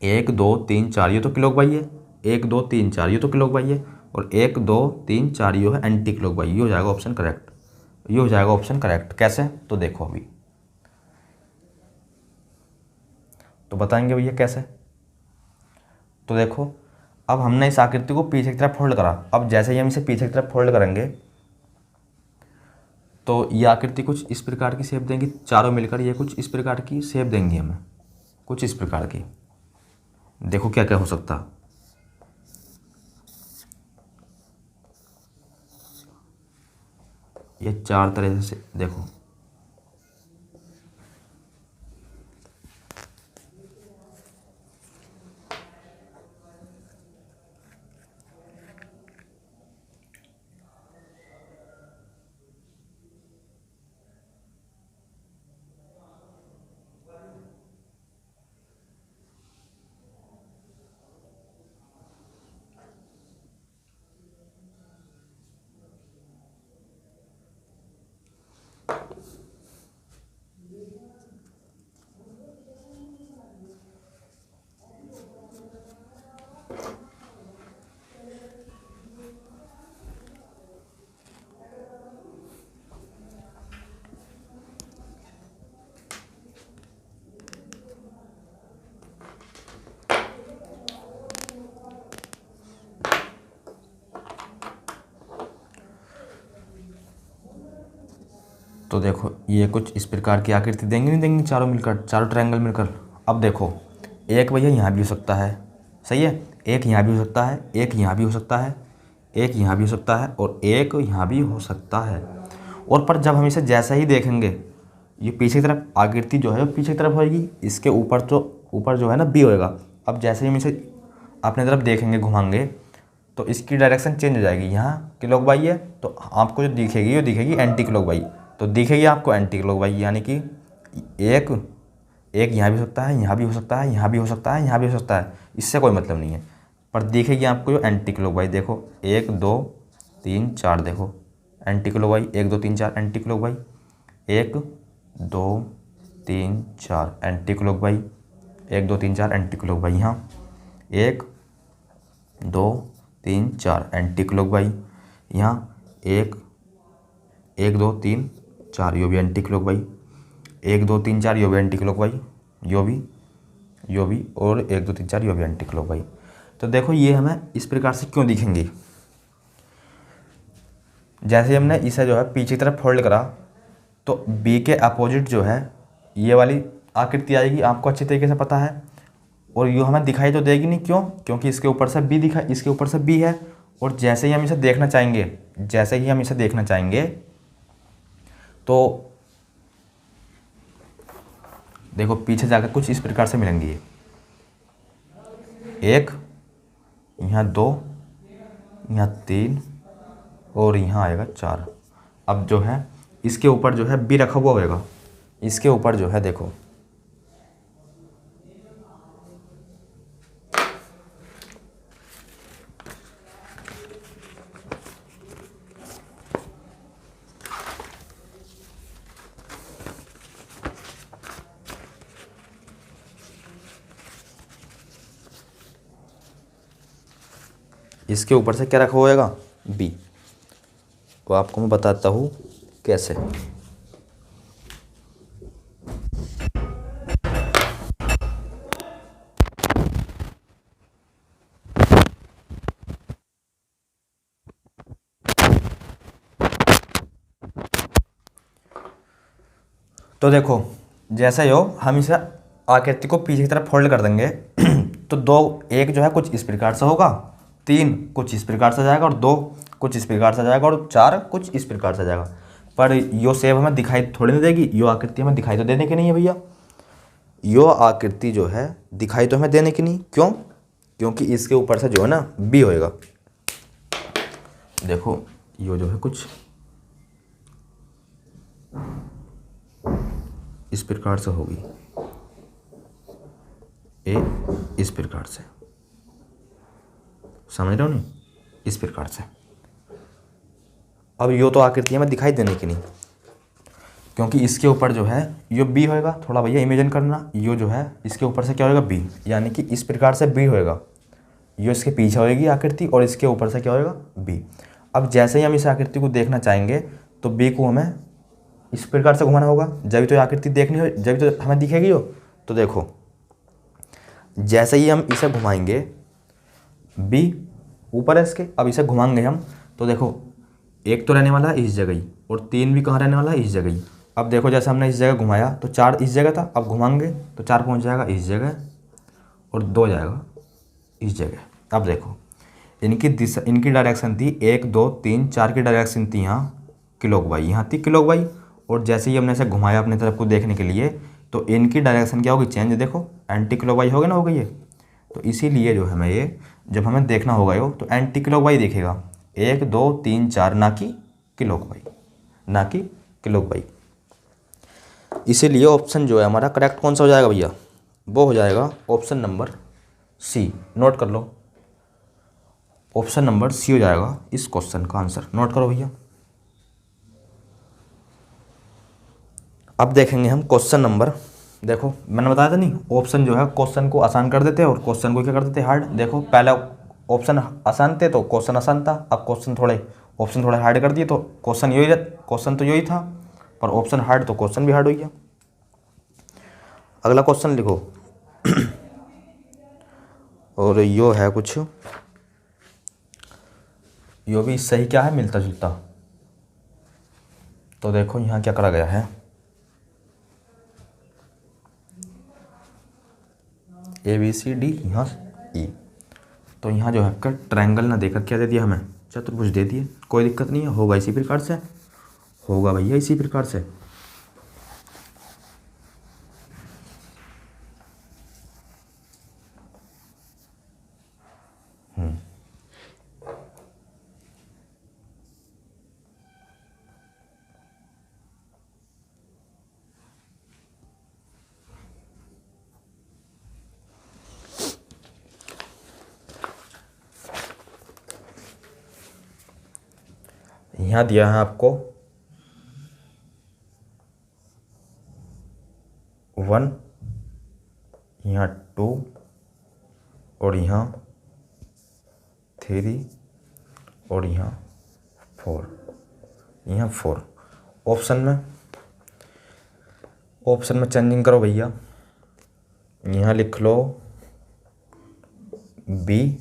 Speaker 1: 1 2 3 4 ये तो क्लॉकवाइज है, 1 2 3 4 ये तो क्लॉकवाइज है, और 1 2 3 4 ये है एंटी क्लॉकवाइज, ये हो जाएगा ऑप्शन करेक्ट, ये हो जाएगा ऑप्शन करेक्ट। कैसे, तो देखो अभी तो बताएंगे भैया कैसे। तो देखो अब हमने इस आकृति को पीछे की तरफ फोल्ड करा, अब जैसे ही हम इसे पीछे की तरफ फोल्ड करेंगे तो ये आकृति कुछ इस प्रकार की शेप देंगी, चारों मिलकर ये कुछ इस प्रकार की शेप देंगी हमें, कुछ इस प्रकार की। देखो क्या क्या हो सकता, ये 4 तरह से देखो, तो देखो ये कुछ इस प्रकार की आकृति देंगे, नहीं देंगे, चारों मिलकर, चारों ट्रायंगल मिलकर। अब देखो एक भैया यहाँ भी हो सकता है, सही है, एक यहाँ भी हो सकता है, एक यहाँ भी हो सकता है, एक यहाँ भी हो सकता है, और एक यहाँ भी हो सकता है। और पर जब हम इसे जैसा ही देखेंगे, ये पीछे की तरफ आकृति जो है वो पीछे की तरफ होगी, इसके ऊपर जो है ना बी होएगा। अब जैसे ही हम इसे अपने तरफ देखेंगे, घुमाएंगे, तो इसकी डायरेक्शन चेंज हो जाएगी। यहाँ क्लॉकवाइज है तो आपको जो दिखेगी वो दिखेगी एंटी क्लॉकवाइज, तो दिखेगी आपको एंटी क्लॉकवाइज, यानी कि एक एक यहाँ भी हो सकता है, यहाँ भी हो सकता है, यहाँ भी हो सकता है, यहाँ भी हो सकता है, इससे कोई मतलब नहीं है, पर दिखेगी आपको जो एंटी क्लॉकवाइज। देखो 1 2 3 4, देखो anti clockwise 1 2 3 4 anti clockwise, 1 2 3 4 anti clockwise, 1 2 3 4 anti clockwise. यहाँ 1 2 3 4 एंटी क्लॉकवाइज, यहाँ 1 1 2 3 4 यो भी एंटी क्लॉकवाइज, 1 2 3 4 यो भी एंटी क्लॉकवाइज, यो भी और 1 2 3 4 यो भी एंटी क्लॉकवाइज। तो देखो ये हमें इस प्रकार से क्यों दिखेंगे। जैसे हमने इसे जो है पीछे की तरफ फोल्ड करा तो बी के अपोजिट जो है ये वाली आकृति आएगी, आपको अच्छी तरीके से पता है, और ये हमें दिखाई तो देगी नहीं, क्यों? क्योंकि इसके ऊपर से बी दिखा, इसके ऊपर से बी है, और जैसे ही हम इसे देखना चाहेंगे, तो देखो पीछे जाकर कुछ इस प्रकार से मिलेंगी ये, 1 यहाँ 2 यहाँ 3 और यहाँ आएगा 4। अब जो है इसके ऊपर जो है बी रखा हुआ होगा, इसके ऊपर जो है देखो इसके ऊपर से क्या रखा हुआ होगा, बी। तो आपको मैं बताता हूँ कैसे। तो देखो जैसे ही हो हम इसे आकृति को पीछे की तरफ फोल्ड कर देंगे तो 2 1 जो है कुछ इस प्रकार से होगा, 3 कुछ इस प्रकार से जाएगा, और 2 कुछ इस प्रकार से जाएगा, और 4 कुछ इस प्रकार से जाएगा। पर यो शेप हमें दिखाई थोड़ी नहीं देगी, यो आकृति हमें दिखाई तो देने की नहीं है भैया। यो आकृति जो है दिखाई तो हमें देने की नहीं, क्यों? क्योंकि इसके ऊपर से जो है ना बी होएगा। देखो यो जो है कुछ इस प्रकार से होगी, ए इस प्रकार से, समझ रहे हो नहीं, इस प्रकार से। अब यो तो आकृति हमें दिखाई देने की नहीं, क्योंकि इसके ऊपर जो है यो बी होएगा। थोड़ा भैया इमेजिन करना, यो जो है इसके ऊपर से क्या होएगा, बी, यानी कि इस प्रकार से बी होएगा, यो इसके पीछे होएगी आकृति, और इसके ऊपर से क्या होएगा, बी। अब जैसे ही हम इस आकृति को देखना चाहेंगे तो बी को हमें इस प्रकार से घुमाना होगा, जब तो आकृति देखनी हो, जब तो हमें दिखेगी हो। तो देखो जैसे ही हम इसे घुमाएंगे, बी ऊपर है इसके, अब इसे घुमाएंगे हम, तो देखो 1 तो रहने वाला है इस जगह ही, और 3 भी कहाँ रहने वाला है, इस जगह ही। अब देखो जैसे हमने इस जगह घुमाया तो 4 इस जगह था, अब घुमाएंगे तो 4 पहुँच जाएगा इस जगह, और 2 जाएगा इस जगह। अब देखो इनकी दिशा, इनकी डायरेक्शन थी 1 2 3 4 की डायरेक्शन थी यहाँ क्लॉकवाइज, यहाँ थी क्लॉकवाइज, और जैसे ही हमने इसे घुमाया अपनी तरफ को देखने के लिए तो इनकी डायरेक्शन क्या होगी, चेंज। देखो एंटी क्लॉकवाइज हो गया ना, हो गई ये। तो इसीलिए जो हमें ये जब हमें देखना होगा यो तो एंटी क्लॉकवाइज दिखेगा, 1 2 3 4, ना कि क्लॉकवाइज, ना कि क्लॉकवाइज। इसीलिए ऑप्शन जो है हमारा करेक्ट कौन सा हो जाएगा भैया, वो हो जाएगा ऑप्शन नंबर सी। नोट कर लो, ऑप्शन नंबर सी हो जाएगा इस क्वेश्चन का आंसर। नोट करो भैया। अब देखेंगे हम क्वेश्चन नंबर, देखो मैंने बताया था नहीं, ऑप्शन जो है क्वेश्चन को आसान कर देते हैं और क्वेश्चन को क्या कर देते हैं, हार्ड। देखो पहला ऑप्शन आसान थे तो क्वेश्चन आसान था, अब ऑप्शन थोड़े हार्ड कर दिए तो क्वेश्चन तो यही था, पर ऑप्शन हार्ड तो क्वेश्चन भी हार्ड हो गया। अगला क्वेश्चन लिखो और यो है कुछ, यो भी सही क्या है, मिलता जुलता। तो देखो यहाँ क्या करा गया है, ABCD यहाँ E। तो यहाँ जो है आपका ट्रायंगल ना देकर क्या दे दिया हमें, चतुर्भुज दे दिए। कोई दिक्कत नहीं है, होगा इसी प्रकार से, होगा भैया इसी प्रकार से। यहाँ दिया है आपको 1, यहाँ 2 और यहाँ 3 और यहाँ 4, यहाँ 4। ऑप्शन में चेंजिंग करो भैया। यहाँ लिख लो बी,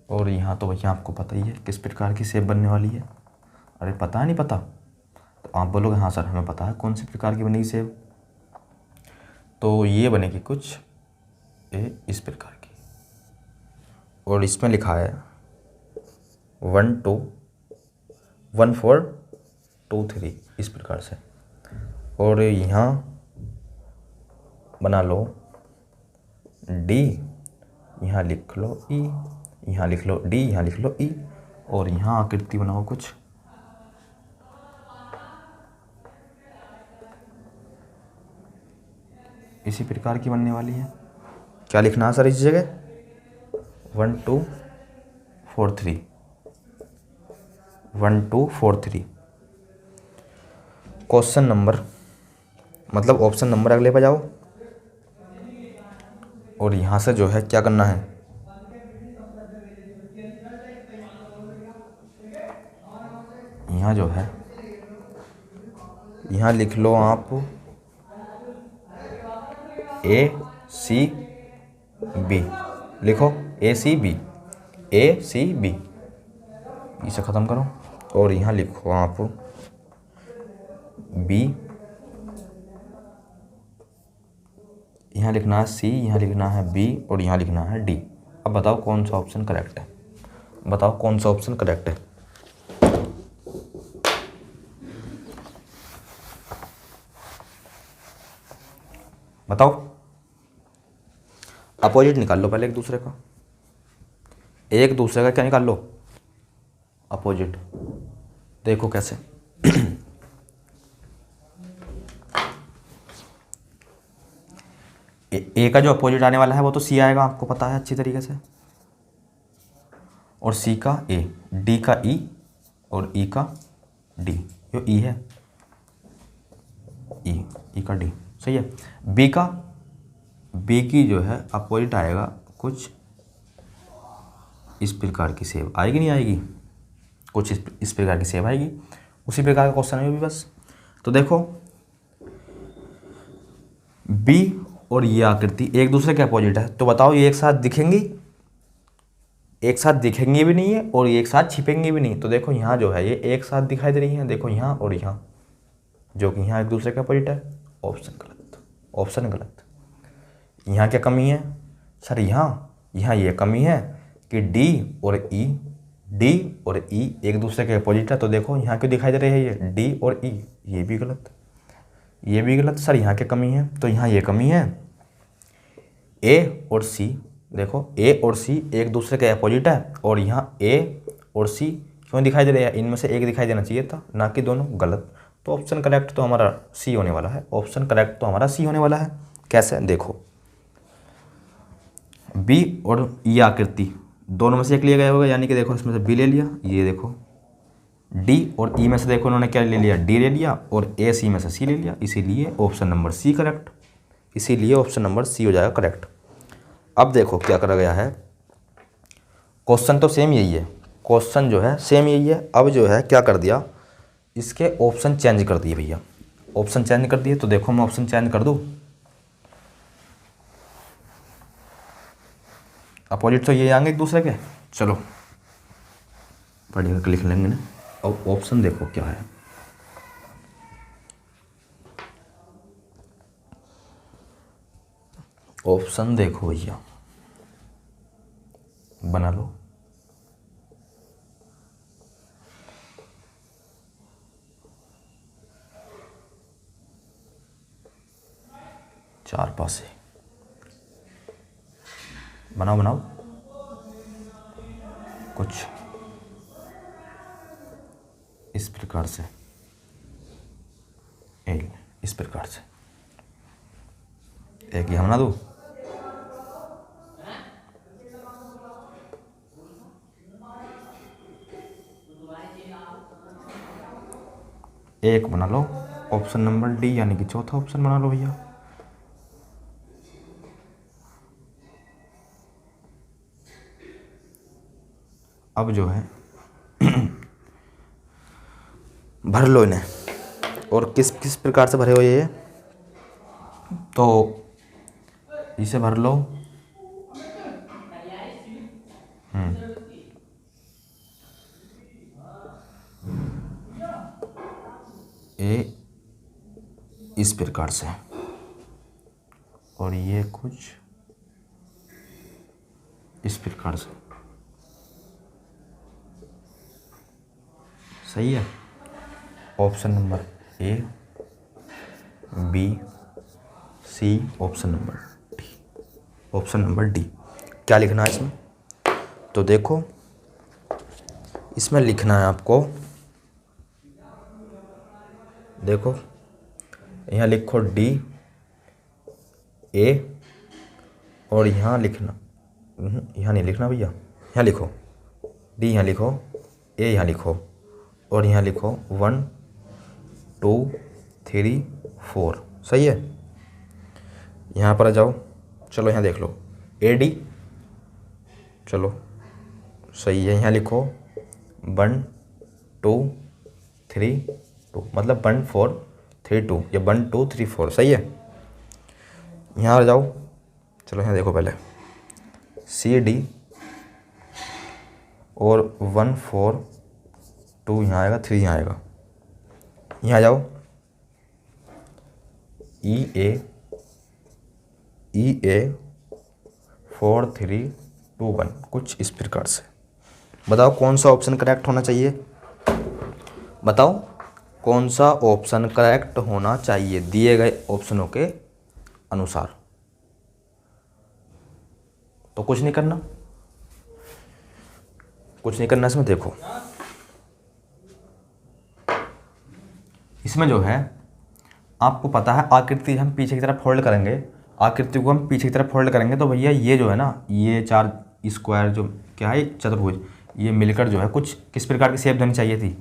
Speaker 1: और यहाँ तो भैया आपको पता ही है किस प्रकार की शेप बनने वाली है। अरे पता है नहीं पता तो आप बोलोगे हाँ सर हमें पता है कौन सी प्रकार की बनेगी शेप। तो ये बनेगी कुछ इस प्रकार की, और इसमें लिखा है 1 2 1 4 2 3 इस प्रकार से। और यहाँ बना लो डी, यहाँ लिख लो ई, यहाँ लिख लो डी, यहाँ लिख लो ई, और यहाँ आकृति बनाओ कुछ इसी प्रकार की बनने वाली है। क्या लिखना है सर इस जगह? 1 2 4 3, 1 2 4 3। क्वेश्चन नंबर मतलब ऑप्शन नंबर अगले पे जाओ, और यहाँ से जो है क्या करना है, यहाँ जो है यहाँ लिख लो आप ए सी बी, लिखो ए सी बी, ए सी बी, इसे ख़त्म करो। और यहाँ लिखो आप बी, यहाँ लिखना है सी, यहाँ लिखना है बी, और यहाँ लिखना है डी। अब बताओ कौन सा ऑप्शन करेक्ट है, बताओ कौन सा ऑप्शन करेक्ट है। बताओ, अपोजिट निकाल लो पहले एक दूसरे का, एक दूसरे का क्या निकाल लो, अपोजिट। देखो कैसे ए का जो अपोजिट आने वाला है वो तो सी आएगा, आपको पता है अच्छी तरीके से, और सी का ए, डी का ई, और ई का डी, जो ई है ई का डी, सही है। बी की जो है अपोजिट आएगा कुछ इस प्रकार की शेप आएगी, नहीं आएगी, कुछ इस प्रकार की शेप आएगी। उसी प्रकार का क्वेश्चन है भी बस। तो देखो बी और ये आकृति एक दूसरे के अपोजिट है, तो बताओ ये एक साथ दिखेंगी, एक साथ दिखेंगी भी नहीं है और ये एक साथ छिपेंगी भी नहीं। तो देखो यहाँ जो है ये एक साथ दिखाई दे रही है, देखो यहाँ और यहाँ, जो कि यहाँ एक दूसरे के अपोजिट है। ऑप्शन गलत, ऑप्शन गलत। यहाँ क्या कमी है सर? यहाँ ये कमी है कि डी और ई एक दूसरे के अपोजिट है, तो देखो यहाँ क्यों दिखाई दे रही है ये डी और ई, ये भी गलत, ये भी गलत। सर यहाँ क्या कमी है? तो यहाँ ये कमी है ए और सी, देखो ए और सी एक दूसरे के अपोजिट है, और यहाँ ए और सी क्यों दिखाई दे रहे हैं? इनमें से एक दिखाई देना चाहिए था, ना कि दोनों। गलत। तो ऑप्शन करेक्ट तो हमारा सी होने वाला है, ऑप्शन करेक्ट तो हमारा सी होने वाला है। कैसे? देखो बी और ई आकृति दोनों में से एक लिया गया होगा, यानी कि देखो इसमें से बी ले लिया, ये देखो डी और ई में से देखो उन्होंने क्या ले लिया, डी ले लिया, और ए सी में से सी ले लिया, इसीलिए ऑप्शन नंबर सी करेक्ट, इसीलिए ऑप्शन नंबर सी हो जाएगा करेक्ट। अब देखो क्या करा गया है, क्वेश्चन तो सेम यही है, क्वेश्चन जो है सेम यही है। अब जो है क्या कर दिया, इसके ऑप्शन चेंज कर दिए भैया, ऑप्शन चेंज कर दिए। तो देखो मैं ऑप्शन चेंज कर दूँ, अपोजिट तो ये आएंगे एक दूसरे के, चलो पढ़ के लिख लेंगे ना। अब ऑप्शन देखो क्या है, ऑप्शन देखो भैया, बना लो। चार पासे बनाओ कुछ इस प्रकार से, एल इस प्रकार से, एक ये हम बना दूँ, एक बना लो, ऑप्शन नंबर डी यानी कि चौथा ऑप्शन बना लो भैया। अब जो है भर लो इन्हें, और किस किस प्रकार से भरे हुए ये, तो इसे भर लो। ये इस प्रकार से, और ये कुछ इस प्रकार से, सही है। Option number A, B, C, option number D. Option number D क्या लिखना है इसमें, तो देखो इसमें लिखना है आपको, देखो यहाँ लिखो डी ए, और यहाँ लिखना, यहाँ नहीं लिखना भैया, यहाँ लिखो डी, यहाँ लिखो ए, यहाँ लिखो, और यहाँ लिखो 1 2 3 4, सही है। यहाँ पर आ जाओ, चलो यहाँ देख लो ए डी, चलो सही है। यहाँ लिखो 1 2 3 2, मतलब 1 4 3 2, या 1 2 3 4, सही है। यहाँ आ जाओ, चलो यहाँ देखो पहले सी डी, और 1 4 2 यहाँ आएगा, 3 यहाँ आएगा। यहाँ आ जाओ ई ए 4 3 2 1, कुछ इस प्रकार से। बताओ कौन सा ऑप्शन करेक्ट होना चाहिए, बताओ कौन सा ऑप्शन करेक्ट होना चाहिए दिए गए ऑप्शनों के अनुसार। तो कुछ नहीं करना, कुछ नहीं करना इसमें। देखो इसमें जो है आपको पता है, आकृति हम पीछे की तरफ फोल्ड करेंगे, आकृति को हम पीछे की तरफ फोल्ड करेंगे, तो भैया ये जो है ना, ये 4 स्क्वायर जो क्या है, चतुर्भुज, ये मिलकर जो है कुछ किस प्रकार की शेप देनी चाहिए थी,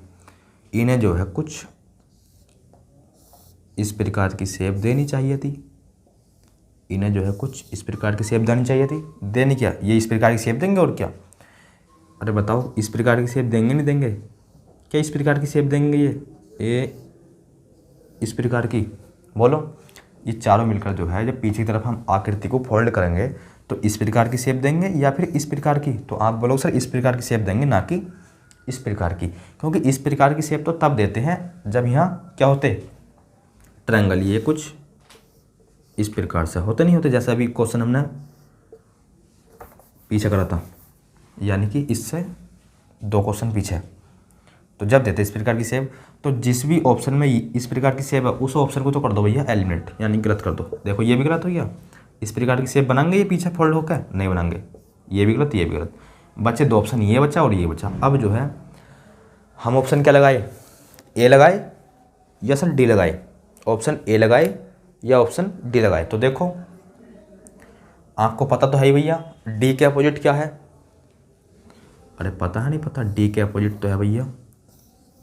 Speaker 1: इन्हें जो है कुछ इस प्रकार की शेप देनी चाहिए थी, इन्हें जो है कुछ इस प्रकार की शेप देनी चाहिए थी। देनी क्या, ये इस प्रकार की शेप देंगे और क्या, अरे बताओ इस प्रकार की शेप देंगे नहीं देंगे, क्या इस प्रकार की शेप देंगे, ये इस प्रकार की, बोलो। ये चारों मिलकर जो है, जब पीछे की तरफ हम आकृति को फोल्ड करेंगे तो इस प्रकार की शेप देंगे या फिर इस प्रकार की, तो आप बोलो सर इस प्रकार की शेप देंगे, ना कि इस प्रकार की, क्योंकि इस प्रकार की शेप तो तब देते हैं जब यहाँ क्या होते, ट्रायंगल, ये कुछ इस प्रकार से होते नहीं होते, जैसा अभी क्वेश्चन हमने पीछे करा था, यानी कि इससे 2 क्वेश्चन पीछे, तो जब देते इस प्रकार की शेप, तो जिस भी ऑप्शन में इस प्रकार की शेप है उस ऑप्शन को तो कर दो भैया एलिमिनेट, यानी गलत कर दो। देखो ये भी गलत हो गया, इस प्रकार की शेप बनाएंगे ये पीछे फोल्ड होकर, नहीं बनाएंगे, ये भी गलत, ये भी गलत, बचे 2 ऑप्शन, ये बचा और ये बचा। अब जो है हम ऑप्शन क्या लगाए, ए लगाए या सर डी लगाए, ऑप्शन ए लगाए या ऑप्शन डी लगाए। तो देखो आपको पता तो है ही भैया डी के अपोजिट क्या है, अरे पता है नहीं पता, डी के अपोजिट तो है भैया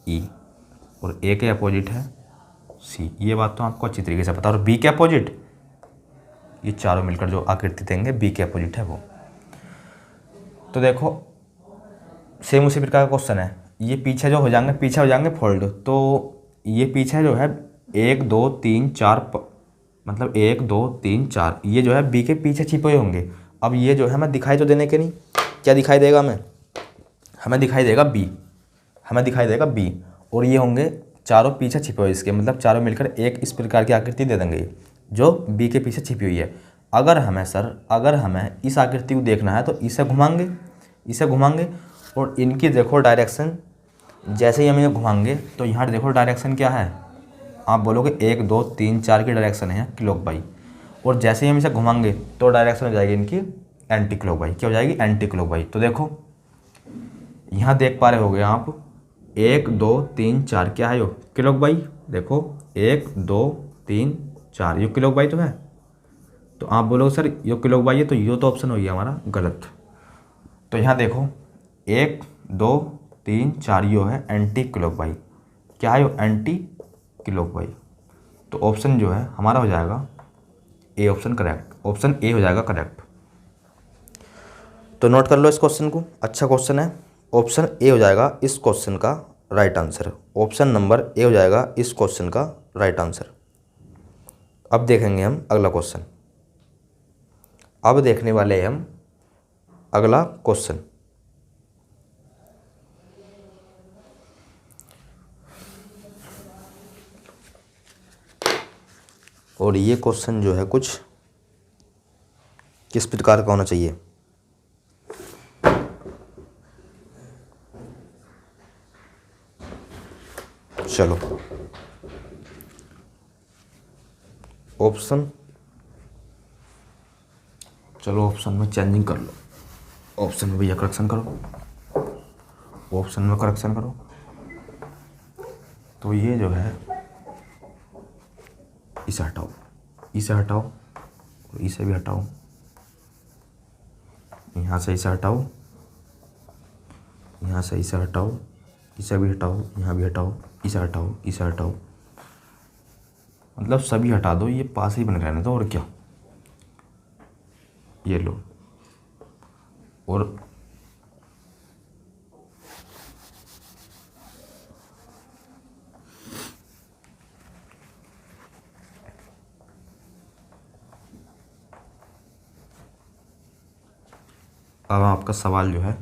Speaker 1: ई, और ए के अपोजिट है सी, ये बात तो आपको अच्छी तरीके से पता। और बी के अपोजिट, ये चारों मिलकर जो आकृति देंगे बी के अपोजिट है वो। तो देखो सेम उसी प्रकार का क्वेश्चन है, ये पीछे जो हो जाएंगे, पीछे हो जाएंगे फोल्ड, तो ये पीछे जो है 1 2 3 4, मतलब 1 2 3 4, ये जो है बी के पीछे छिपे हुए होंगे। अब ये जो है हमें दिखाई तो देने के नहीं, क्या दिखाई देगा हमें दिखाई देगा बी, हमें दिखाई देगा बी, और ये होंगे चारों पीछे छिपे हुए इसके, मतलब चारों मिलकर एक इस प्रकार की आकृति दे देंगे जो बी के पीछे छिपी हुई है। अगर हमें इस आकृति को देखना है तो इसे घुमाएंगे, और इनकी देखो डायरेक्शन, जैसे ही हम इन्हें घुमाएंगे तो यहाँ देखो डायरेक्शन क्या है, आप बोलोगे 1 2 3 4 की डायरेक्शन है क्लॉकवाइज, और जैसे ही हम इसे घुमाएंगे तो डायरेक्शन हो जाएगी इनकी एंटी क्लॉकवाइज। क्या हो जाएगी, एंटी क्लॉकवाइज। तो देखो यहाँ देख पा रहे होगे आप 1 2 3 4 क्या है यो क्लॉकवाइज, देखो 1 2 3 4 यो क्लॉकवाइज तो है, तो आप बोलोगे सर यो क्लॉकवाइज है, तो यो तो ऑप्शन हो गया हमारा गलत। तो यहाँ देखो 1 2 3 4 यो है एंटी क्लॉकवाइज, क्या है यो एंटी किलो पाई। तो ऑप्शन जो है हमारा हो जाएगा A option correct, option A हो जाएगा करेक्ट। तो नोट कर लो इस क्वेश्चन को, अच्छा क्वेश्चन है। ऑप्शन ए हो जाएगा इस क्वेश्चन का राइट आंसर, ऑप्शन नंबर ए हो जाएगा इस क्वेश्चन का राइट आंसर। अब देखेंगे हम अगला क्वेश्चन। अब देखने वाले हैं हम अगला क्वेश्चन। और ये क्वेश्चन जो है कुछ किस प्रकार का होना चाहिए। चलो ऑप्शन, चलो ऑप्शन में चेंजिंग कर लो, ऑप्शन में भैया करेक्शन करो, ऑप्शन में करेक्शन करो। तो ये जो है इसे हटाओ, इसे हटाओ और इसे भी हटाओ, यहाँ से इसे हटाओ, यहाँ से इसे हटाओ, इसे भी हटाओ, यहाँ भी हटाओ, इसे हटाओ, इसे हटाओ, मतलब सभी हटा दो, ये पास ही बने रहने दो और क्या। ये लो और अब आपका सवाल जो है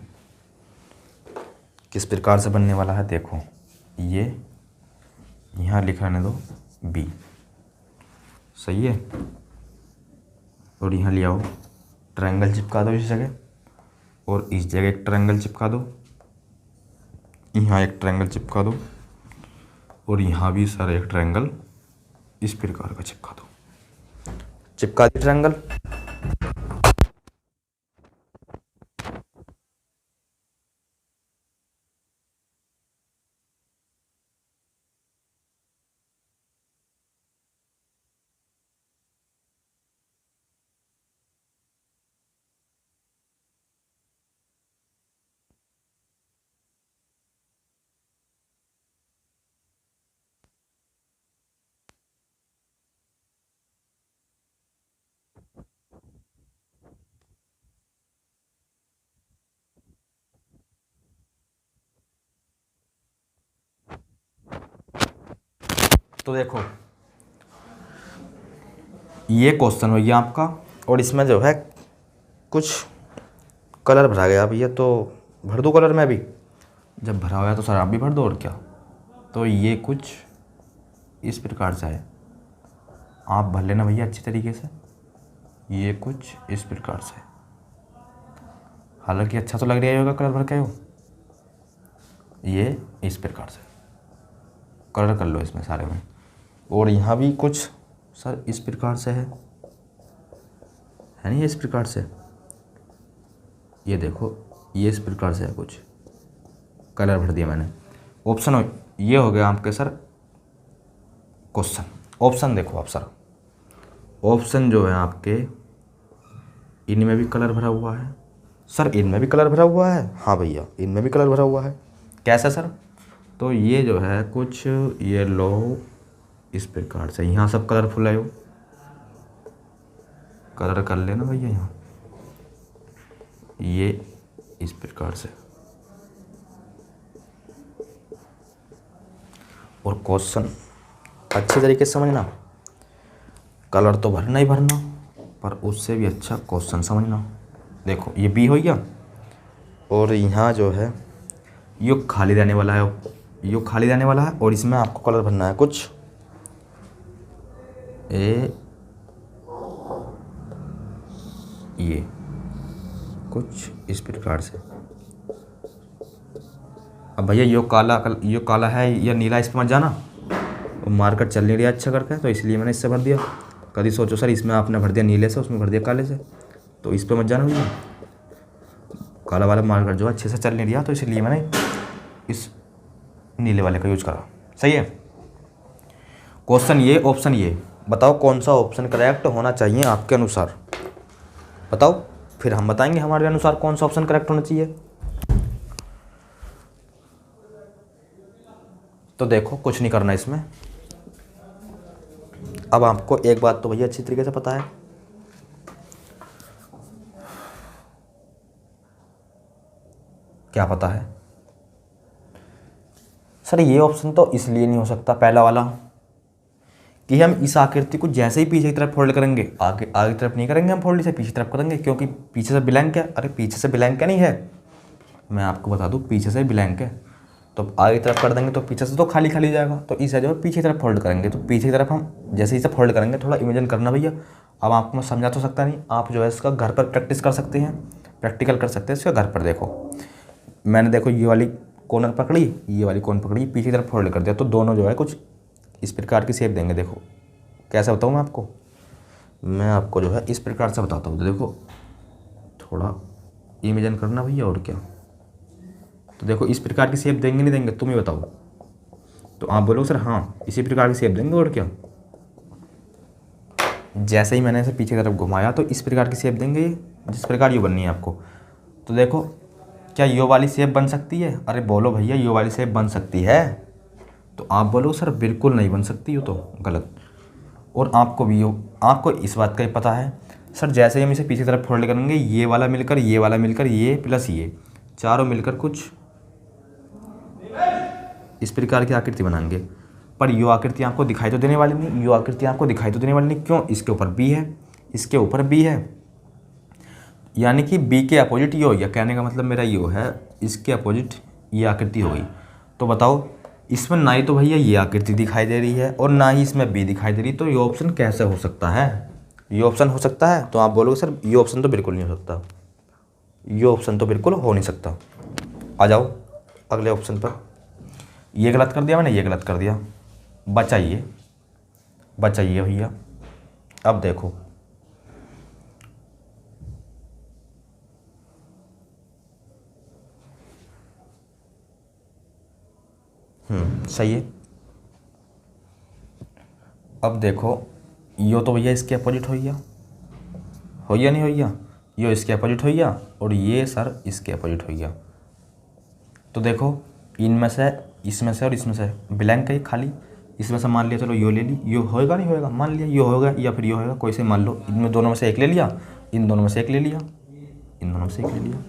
Speaker 1: किस प्रकार से बनने वाला है। देखो ये यहाँ लिख रहने दो बी, सही है। और यहाँ ले आओ, ट्रायंगल चिपका दो इस जगह और इस जगह एक ट्रायंगल चिपका दो, यहाँ एक ट्रायंगल चिपका दो और यहाँ भी सर एक ट्रायंगल इस प्रकार का चिपका दो। चिपका दी ट्रायंगल। तो देखो ये क्वेश्चन हो गया आपका और इसमें जो है कुछ कलर भरा गया भैया, तो भर दो कलर में भी। जब भरा हुआ है तो सर आप भी भर दो और क्या। तो ये कुछ इस प्रकार से है, आप भर लेना भैया अच्छी तरीके से। ये कुछ इस प्रकार से, हालांकि अच्छा तो लग रहा होगा कलर भर के हो। ये इस प्रकार से कलर कर लो इसमें सारे में। और यहाँ भी कुछ सर इस प्रकार से है नहीं, इस प्रकार से। ये देखो ये इस प्रकार से है, कुछ कलर भर दिया मैंने। ऑप्शन ये हो गया आपके सर क्वेश्चन। ऑप्शन देखो आप सर, ऑप्शन जो है आपके इनमें भी कलर भरा हुआ है सर, इनमें भी कलर भरा हुआ है। हाँ भैया इनमें भी कलर भरा हुआ है। कैसे सर? तो ये जो है कुछ ये लो इस प्रकार से, यहाँ सब कलरफुल है, कलर कर लेना भैया यहाँ। ये इस प्रकार से। और क्वेश्चन अच्छे तरीके से समझना, कलर तो भरना ही भरना पर उससे भी अच्छा क्वेश्चन समझना। देखो ये बी हो गया और यहाँ जो है ये खाली रहने वाला है, ये खाली रहने वाला है और इसमें आपको कलर भरना है कुछ ये कुछ इस प्रकार से। अब भैया ये काला है या नीला, इस पर मत जाना, वो मार्केट चल नहीं रहा अच्छा करके, तो इसलिए मैंने इससे भर दिया। कभी सोचो सर इसमें आपने भर दिया नीले से, उसमें भर दिया काले से, तो इस पर मत जाना भैया। काला वाला मार्केट जो अच्छे से चल नहीं रहा, तो इसलिए मैंने इस नीले वाले का यूज करा। सही है। क्वेश्चन ये, ऑप्शन ये, बताओ कौन सा ऑप्शन करेक्ट होना चाहिए आपके अनुसार। बताओ, फिर हम बताएंगे हमारे अनुसार कौन सा ऑप्शन करेक्ट होना चाहिए। तो देखो कुछ नहीं करना इसमें, अब आपको एक बात तो भैया अच्छी तरीके से पता है, क्या पता है सर? ये ऑप्शन तो इसलिए नहीं हो सकता पहला वाला कि हम इस आकृति को जैसे ही पीछे की तरफ फोल्ड करेंगे, आगे आगे तरफ नहीं करेंगे हम फोल्ड, इसे पीछे तरफ करेंगे, क्योंकि पीछे से ब्लैंक है। अरे पीछे से ब्लैंक क्या नहीं है, मैं आपको बता दूं, पीछे से ब्लैंक है, तो आगे की तरफ कर देंगे तो पीछे से तो खाली खाली जाएगा, तो इसे जो है पीछे की तरफ फोल्ड करेंगे, तो पीछे की तरफ हम जैसे इसे फोल्ड करेंगे, थोड़ा इमेजिन करना भैया। अब आपको मैं समझा तो सकता नहीं, आप जो है इसका घर पर प्रैक्टिस कर सकते हैं, प्रैक्टिकल कर सकते हैं इसका घर पर। देखो मैंने, देखो ये वाली कॉर्नर पकड़ी, ये वाली कॉर्नर पकड़ी, पीछे की तरफ फोल्ड कर दिया, तो दोनों जो है कुछ इस प्रकार की शेप देंगे। देखो कैसे बताऊँ मैं आपको जो है इस प्रकार से बताता हूँ। तो देखो थोड़ा इमेजिन करना भैया, और क्या। तो देखो इस प्रकार की शेप देंगे नहीं देंगे, तुम ही बताओ। तो आप बोलो सर हाँ इसी प्रकार की शेप देंगे, और क्या। जैसे ही मैंने इसे पीछे की तरफ घुमाया तो इस प्रकार की शेप देंगे, जिस प्रकार ये बननी है आपको। तो देखो क्या यो वाली शेप बन सकती है? अरे बोलो भैया यो वाली शेप बन सकती है? तो आप बोलो सर बिल्कुल नहीं बन सकती, ये तो गलत। और आपको भी आपको इस बात का ही पता है सर, जैसे ही हम इसे पीछे की तरफ फोल्ड करेंगे, ये वाला मिलकर, ये वाला मिलकर, ये प्लस ये चारों मिलकर कुछ इस प्रकार की आकृति बनाएंगे। पर यो आकृति आपको दिखाई तो देने वाली नहीं, यो आकृति आपको दिखाई तो देने वाली नहीं। क्यों? इसके ऊपर बी है, इसके ऊपर बी है, यानी कि बी के अपोजिट ये हो गया। कहने का मतलब मेरा यो है, इसके अपोजिट ये आकृति हो गई। तो बताओ इसमें ना ही तो भैया ये आकृति दिखाई दे रही है और ना ही इसमें बी दिखाई दे रही, तो ये ऑप्शन कैसे हो सकता है? ये ऑप्शन हो सकता है? तो आप बोलोगे सर ये ऑप्शन तो बिल्कुल नहीं हो सकता, ये ऑप्शन तो बिल्कुल हो नहीं सकता। आ जाओ अगले ऑप्शन पर। ये गलत कर दिया मैंने, ये गलत कर दिया, बचाइए बचाइए भैया। अब देखो सही है। अब देखो यो तो भैया इसके अपोजिट हो गया, हो गया नहीं हो गया? यो इसके अपोजिट हो गया और ये सर इसके अपोजिट हो गया। तो देखो इनमें से, इसमें से और इसमें से ब्लैंक है खाली, इसमें से मान लिया चलो यो ले ली, यो होएगा नहीं होएगा, मान लिया यो होगा या फिर यो होएगा, कोई से मान लो। इनमें दोनों में से एक ले लिया, इन दोनों में से एक ले लिया, इन दोनों में से एक ले लिया।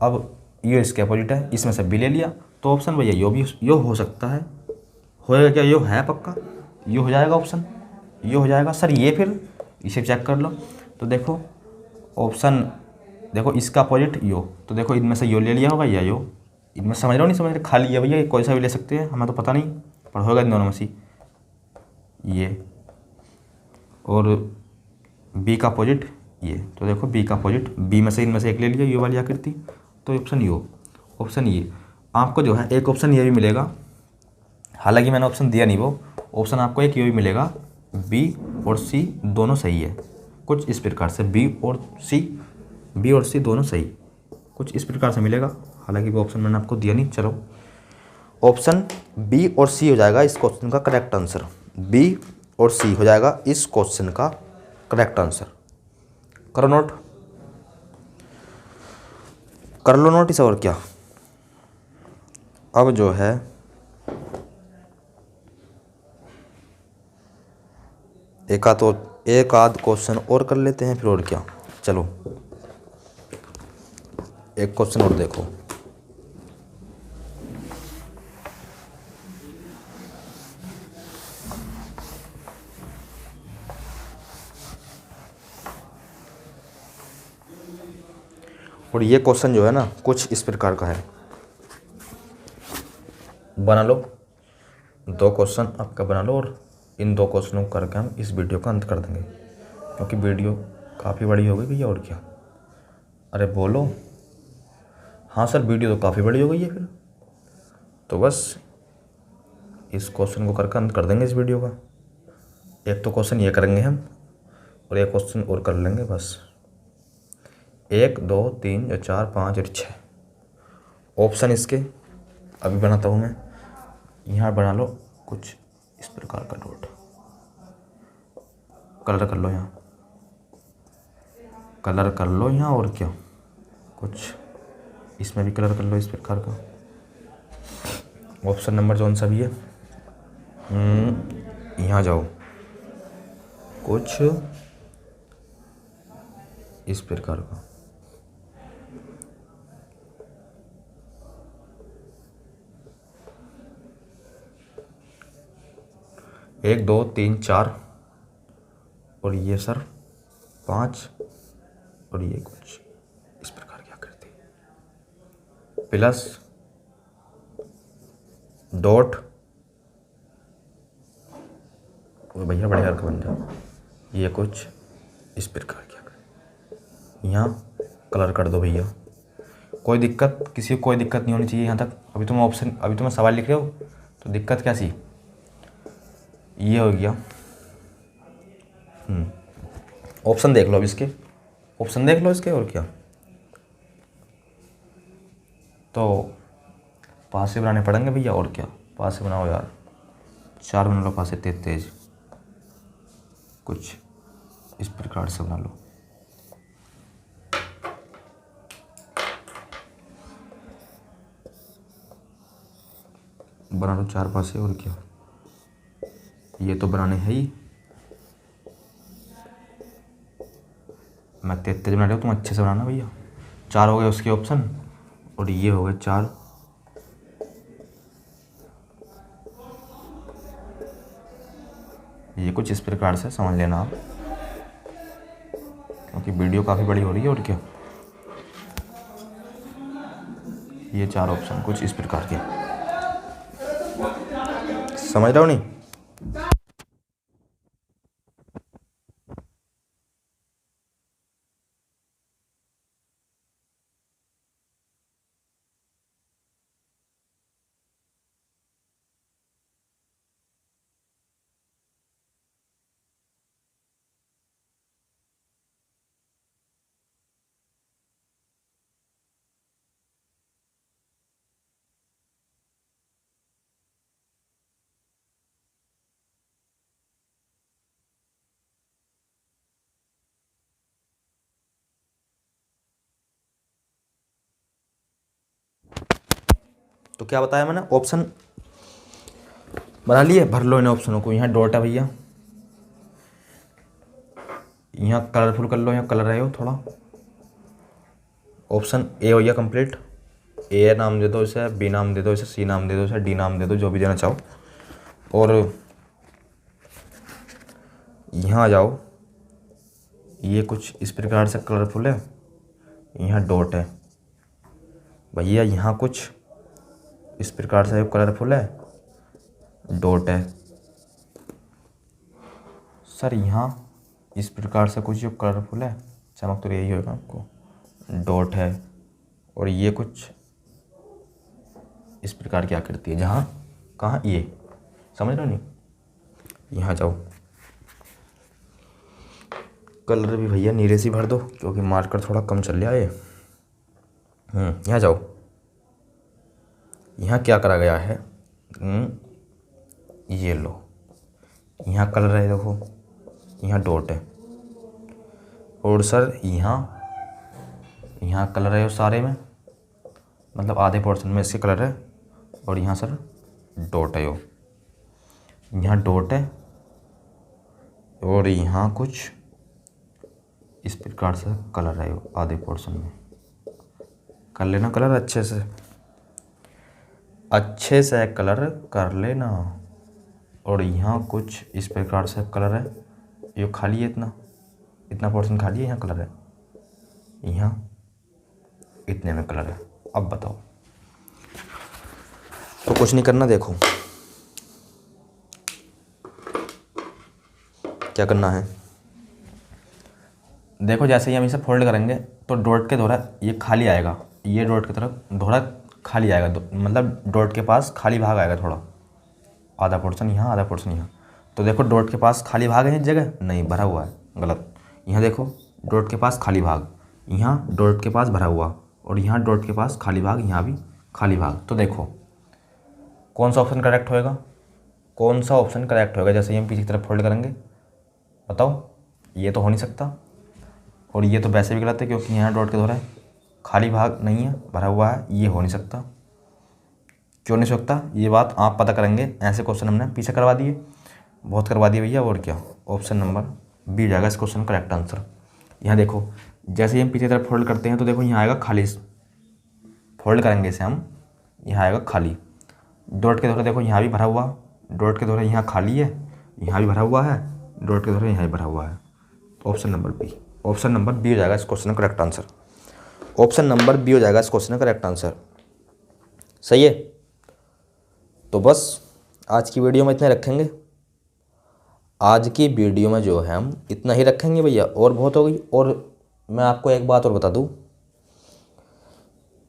Speaker 1: अब यो इसके अपोजिट है, इसमें से बी ले लिया, तो ऑप्शन भैया यो भी यो हो सकता है। होएगा क्या? यो है पक्का, यो हो जाएगा ऑप्शन, यो हो जाएगा सर। ये फिर इसे चेक कर लो। तो देखो ऑप्शन, देखो इसका अपोजिट यो, तो देखो इनमें से यो ले लिया होगा या यो, इनमें समझ रहे हो नहीं समझ रहे? खाली है भैया, कोई सा भी ले सकते हैं, हमें तो पता नहीं, पर होगा इन दोनों में से ये, और बी का अपोजिट ये। तो देखो बी का अपोजिट, बी में से इनमें से एक ले लिया ये वाली आकृति, तो ऑप्शन यो, ऑप्शन ये। आपको जो है एक ऑप्शन ये भी मिलेगा, हालांकि मैंने ऑप्शन दिया नहीं वो ऑप्शन, आपको एक ये भी मिलेगा, बी और सी दोनों सही है, कुछ इस प्रकार से। बी और सी दोनों सही, कुछ इस प्रकार से मिलेगा, हालांकि वो ऑप्शन मैंने आपको दिया नहीं। चलो ऑप्शन बी और सी हो जाएगा इस क्वेश्चन का करेक्ट आंसर, बी और सी हो जाएगा इस क्वेश्चन का करेक्ट आंसर। करो नोट, कर लो नोटिस, और क्या। अब जो है एक आध क्वेश्चन और कर लेते हैं फिर, और क्या। चलो एक क्वेश्चन और देखो। और ये क्वेश्चन जो है ना कुछ इस प्रकार का है, बना लो, दो क्वेश्चन आपका बना लो, और इन दो क्वेश्चनों को करके हम इस वीडियो का अंत कर देंगे, क्योंकि वीडियो काफ़ी बड़ी हो गई भैया, और क्या। अरे बोलो हाँ सर, वीडियो तो काफ़ी बड़ी हो गई है फिर, तो बस इस क्वेश्चन को करके अंत कर देंगे इस वीडियो का। एक तो क्वेश्चन ये करेंगे हम, और एक क्वेश्चन और कर लेंगे बस। 1 2 3 4 5 और 6 ऑप्शन इसके अभी बनाता हूँ मैं। यहाँ बना लो कुछ इस प्रकार का डॉट, कलर कर लो यहाँ, कलर कर लो यहाँ, और क्या। कुछ इसमें भी कलर कर लो इस प्रकार का। ऑप्शन नंबर जौन सा भी है, यहाँ जाओ, कुछ इस प्रकार का। एक, दो, तीन, चार, और ये सर 5, और ये कुछ इस प्रकार की आकृति, प्लस डॉट, वो भैया बड़े हर का बन जाए, ये कुछ इस प्रकार की आकृति। यहाँ कलर कर दो भैया, कोई दिक्कत, किसी को कोई दिक्कत नहीं होनी चाहिए यहाँ तक। अभी तुम सवाल लिख रहे हो तो दिक्कत क्या सी, ये हो गया। ऑप्शन देख लो, अब इसके ऑप्शन देख लो इसके, और क्या। तो पास से बनाने पड़ेंगे भैया, और क्या। पास से बनाओ यार, 4 बना लो पास से, तेज कुछ इस प्रकार से बना लो। बना लो 4 पास से, और क्या। ये तो बनाने है ही, मैं तेज बना रहा हूँ, तुम अच्छे से बनाना भैया। 4 हो गए उसके ऑप्शन, और ये हो गए 4। ये कुछ इस प्रकार से समझ लेना आप, क्योंकि वीडियो काफ़ी बड़ी हो रही है, और क्या। ये 4 ऑप्शन कुछ इस प्रकार के, समझ रहे हो नहीं। तो क्या बताया मैंने, ऑप्शन बना लिए, भर लो इन ऑप्शनों को। यहाँ डॉट है भैया, यहाँ कलरफुल कर लो, यहाँ कलर है हो थोड़ा। ऑप्शन ए हो गया कंप्लीट, ए नाम दे दो इसे, बी नाम दे दो इसे, सी नाम दे दो इसे, डी नाम दे दो, जो भी देना चाहो। और यहाँ आ जाओ, ये कुछ इस प्रकार से कलरफुल है, यहाँ डॉट है भैया, यहाँ कुछ इस प्रकार से कलरफुल है, डॉट है सर। यहाँ इस प्रकार से कुछ जो कलरफुल है, चमक तो यही होगा आपको, डॉट है। और ये कुछ इस प्रकार की आकृति है, जहाँ कहाँ, ये समझ रहे हो नहीं। यहाँ जाओ, कलर भी भैया नीले से भर दो, क्योंकि मार्कर थोड़ा कम चल रहा है। यहाँ जाओ, यहाँ क्या करा गया है, ये लो, यहाँ कलर है देखो, यहाँ डॉट है, और सर यहाँ कलर है सारे में, मतलब आधे पोर्शन में इसके कलर है, और यहाँ सर डॉट है, यहाँ डॉट है, और यहाँ कुछ इस प्रकार से कलर है आधे पोर्शन में। कर लेना कलर अच्छे से कलर कर लेना। और यहाँ कुछ इस प्रकार से कलर है, ये खाली है, इतना पोर्शन खाली है, यहाँ कलर है, यहाँ इतने में कलर है। अब बताओ, तो कुछ नहीं करना, देखो क्या करना है। देखो जैसे ही हम इसे फोल्ड करेंगे तो डॉट के द्वारा ये खाली आएगा, ये डॉट की तरफ थोड़ा खाली आएगा, मतलब डॉट के पास खाली भाग आएगा थोड़ा, आधा पोर्शन यहाँ, आधा पोर्शन यहाँ। तो देखो डॉट के पास खाली भाग है, इस जगह नहीं भरा हुआ है, गलत। यहाँ देखो डॉट के पास खाली भाग, यहाँ डॉट के पास भरा हुआ, और यहाँ डॉट के पास खाली भाग, यहाँ भी खाली भाग। तो देखो कौन सा ऑप्शन करेक्ट होएगा, कौन सा ऑप्शन करेक्ट होएगा। जैसे ही हम पीछे की तरफ फोल्ड करेंगे, बताओ, ये तो हो नहीं सकता, और ये तो वैसे भी गलत है, क्योंकि यहाँ डॉट के द्वारा खाली भाग नहीं है, भरा हुआ है, ये हो नहीं सकता। क्यों नहीं सकता, ये बात आप पता करेंगे। ऐसे क्वेश्चन हमने पीछे करवा दिए, बहुत करवा दिए भैया। और क्या, ऑप्शन नंबर बी हो जाएगा इस क्वेश्चन का करेक्ट आंसर। यहाँ देखो जैसे ही हम पीछे तरफ फोल्ड करते हैं तो देखो यहाँ आएगा खाली, फोल्ड करेंगे इसे हम, यहाँ आएगा खाली। डॉट के द्वारा देखो यहाँ भी भरा हुआ, डॉट के द्वारा यहाँ खाली है, यहाँ भी भरा हुआ है, डॉट के द्वारा यहाँ भी भरा हुआ है। Option number B, option number B हो जाएगा इस क्वेश्चन का correct answer. Option number B हो जाएगा इस क्वेश्चन का करेक्ट आंसर। सही है। तो बस आज की वीडियो में इतना रखेंगे। आज की वीडियो में जो है हम इतना ही रखेंगे भैया, और बहुत हो गई। और मैं आपको एक बात और बता दूं,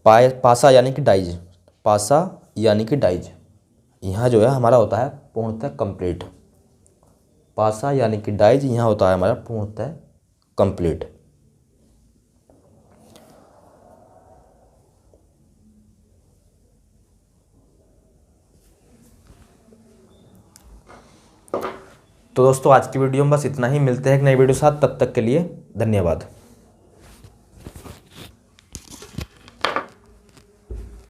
Speaker 1: पासा यानी कि डाइज, पासा यानी कि डाइज यहाँ जो है हमारा होता है पूर्णतः कंप्लीट। पासा यानी कि डाइज यहाँ होता है हमारा पूर्णतः कंप्लीट। तो दोस्तों आज की वीडियो में बस इतना ही। मिलते हैं एक नई वीडियो के साथ, तब तक के लिए धन्यवाद।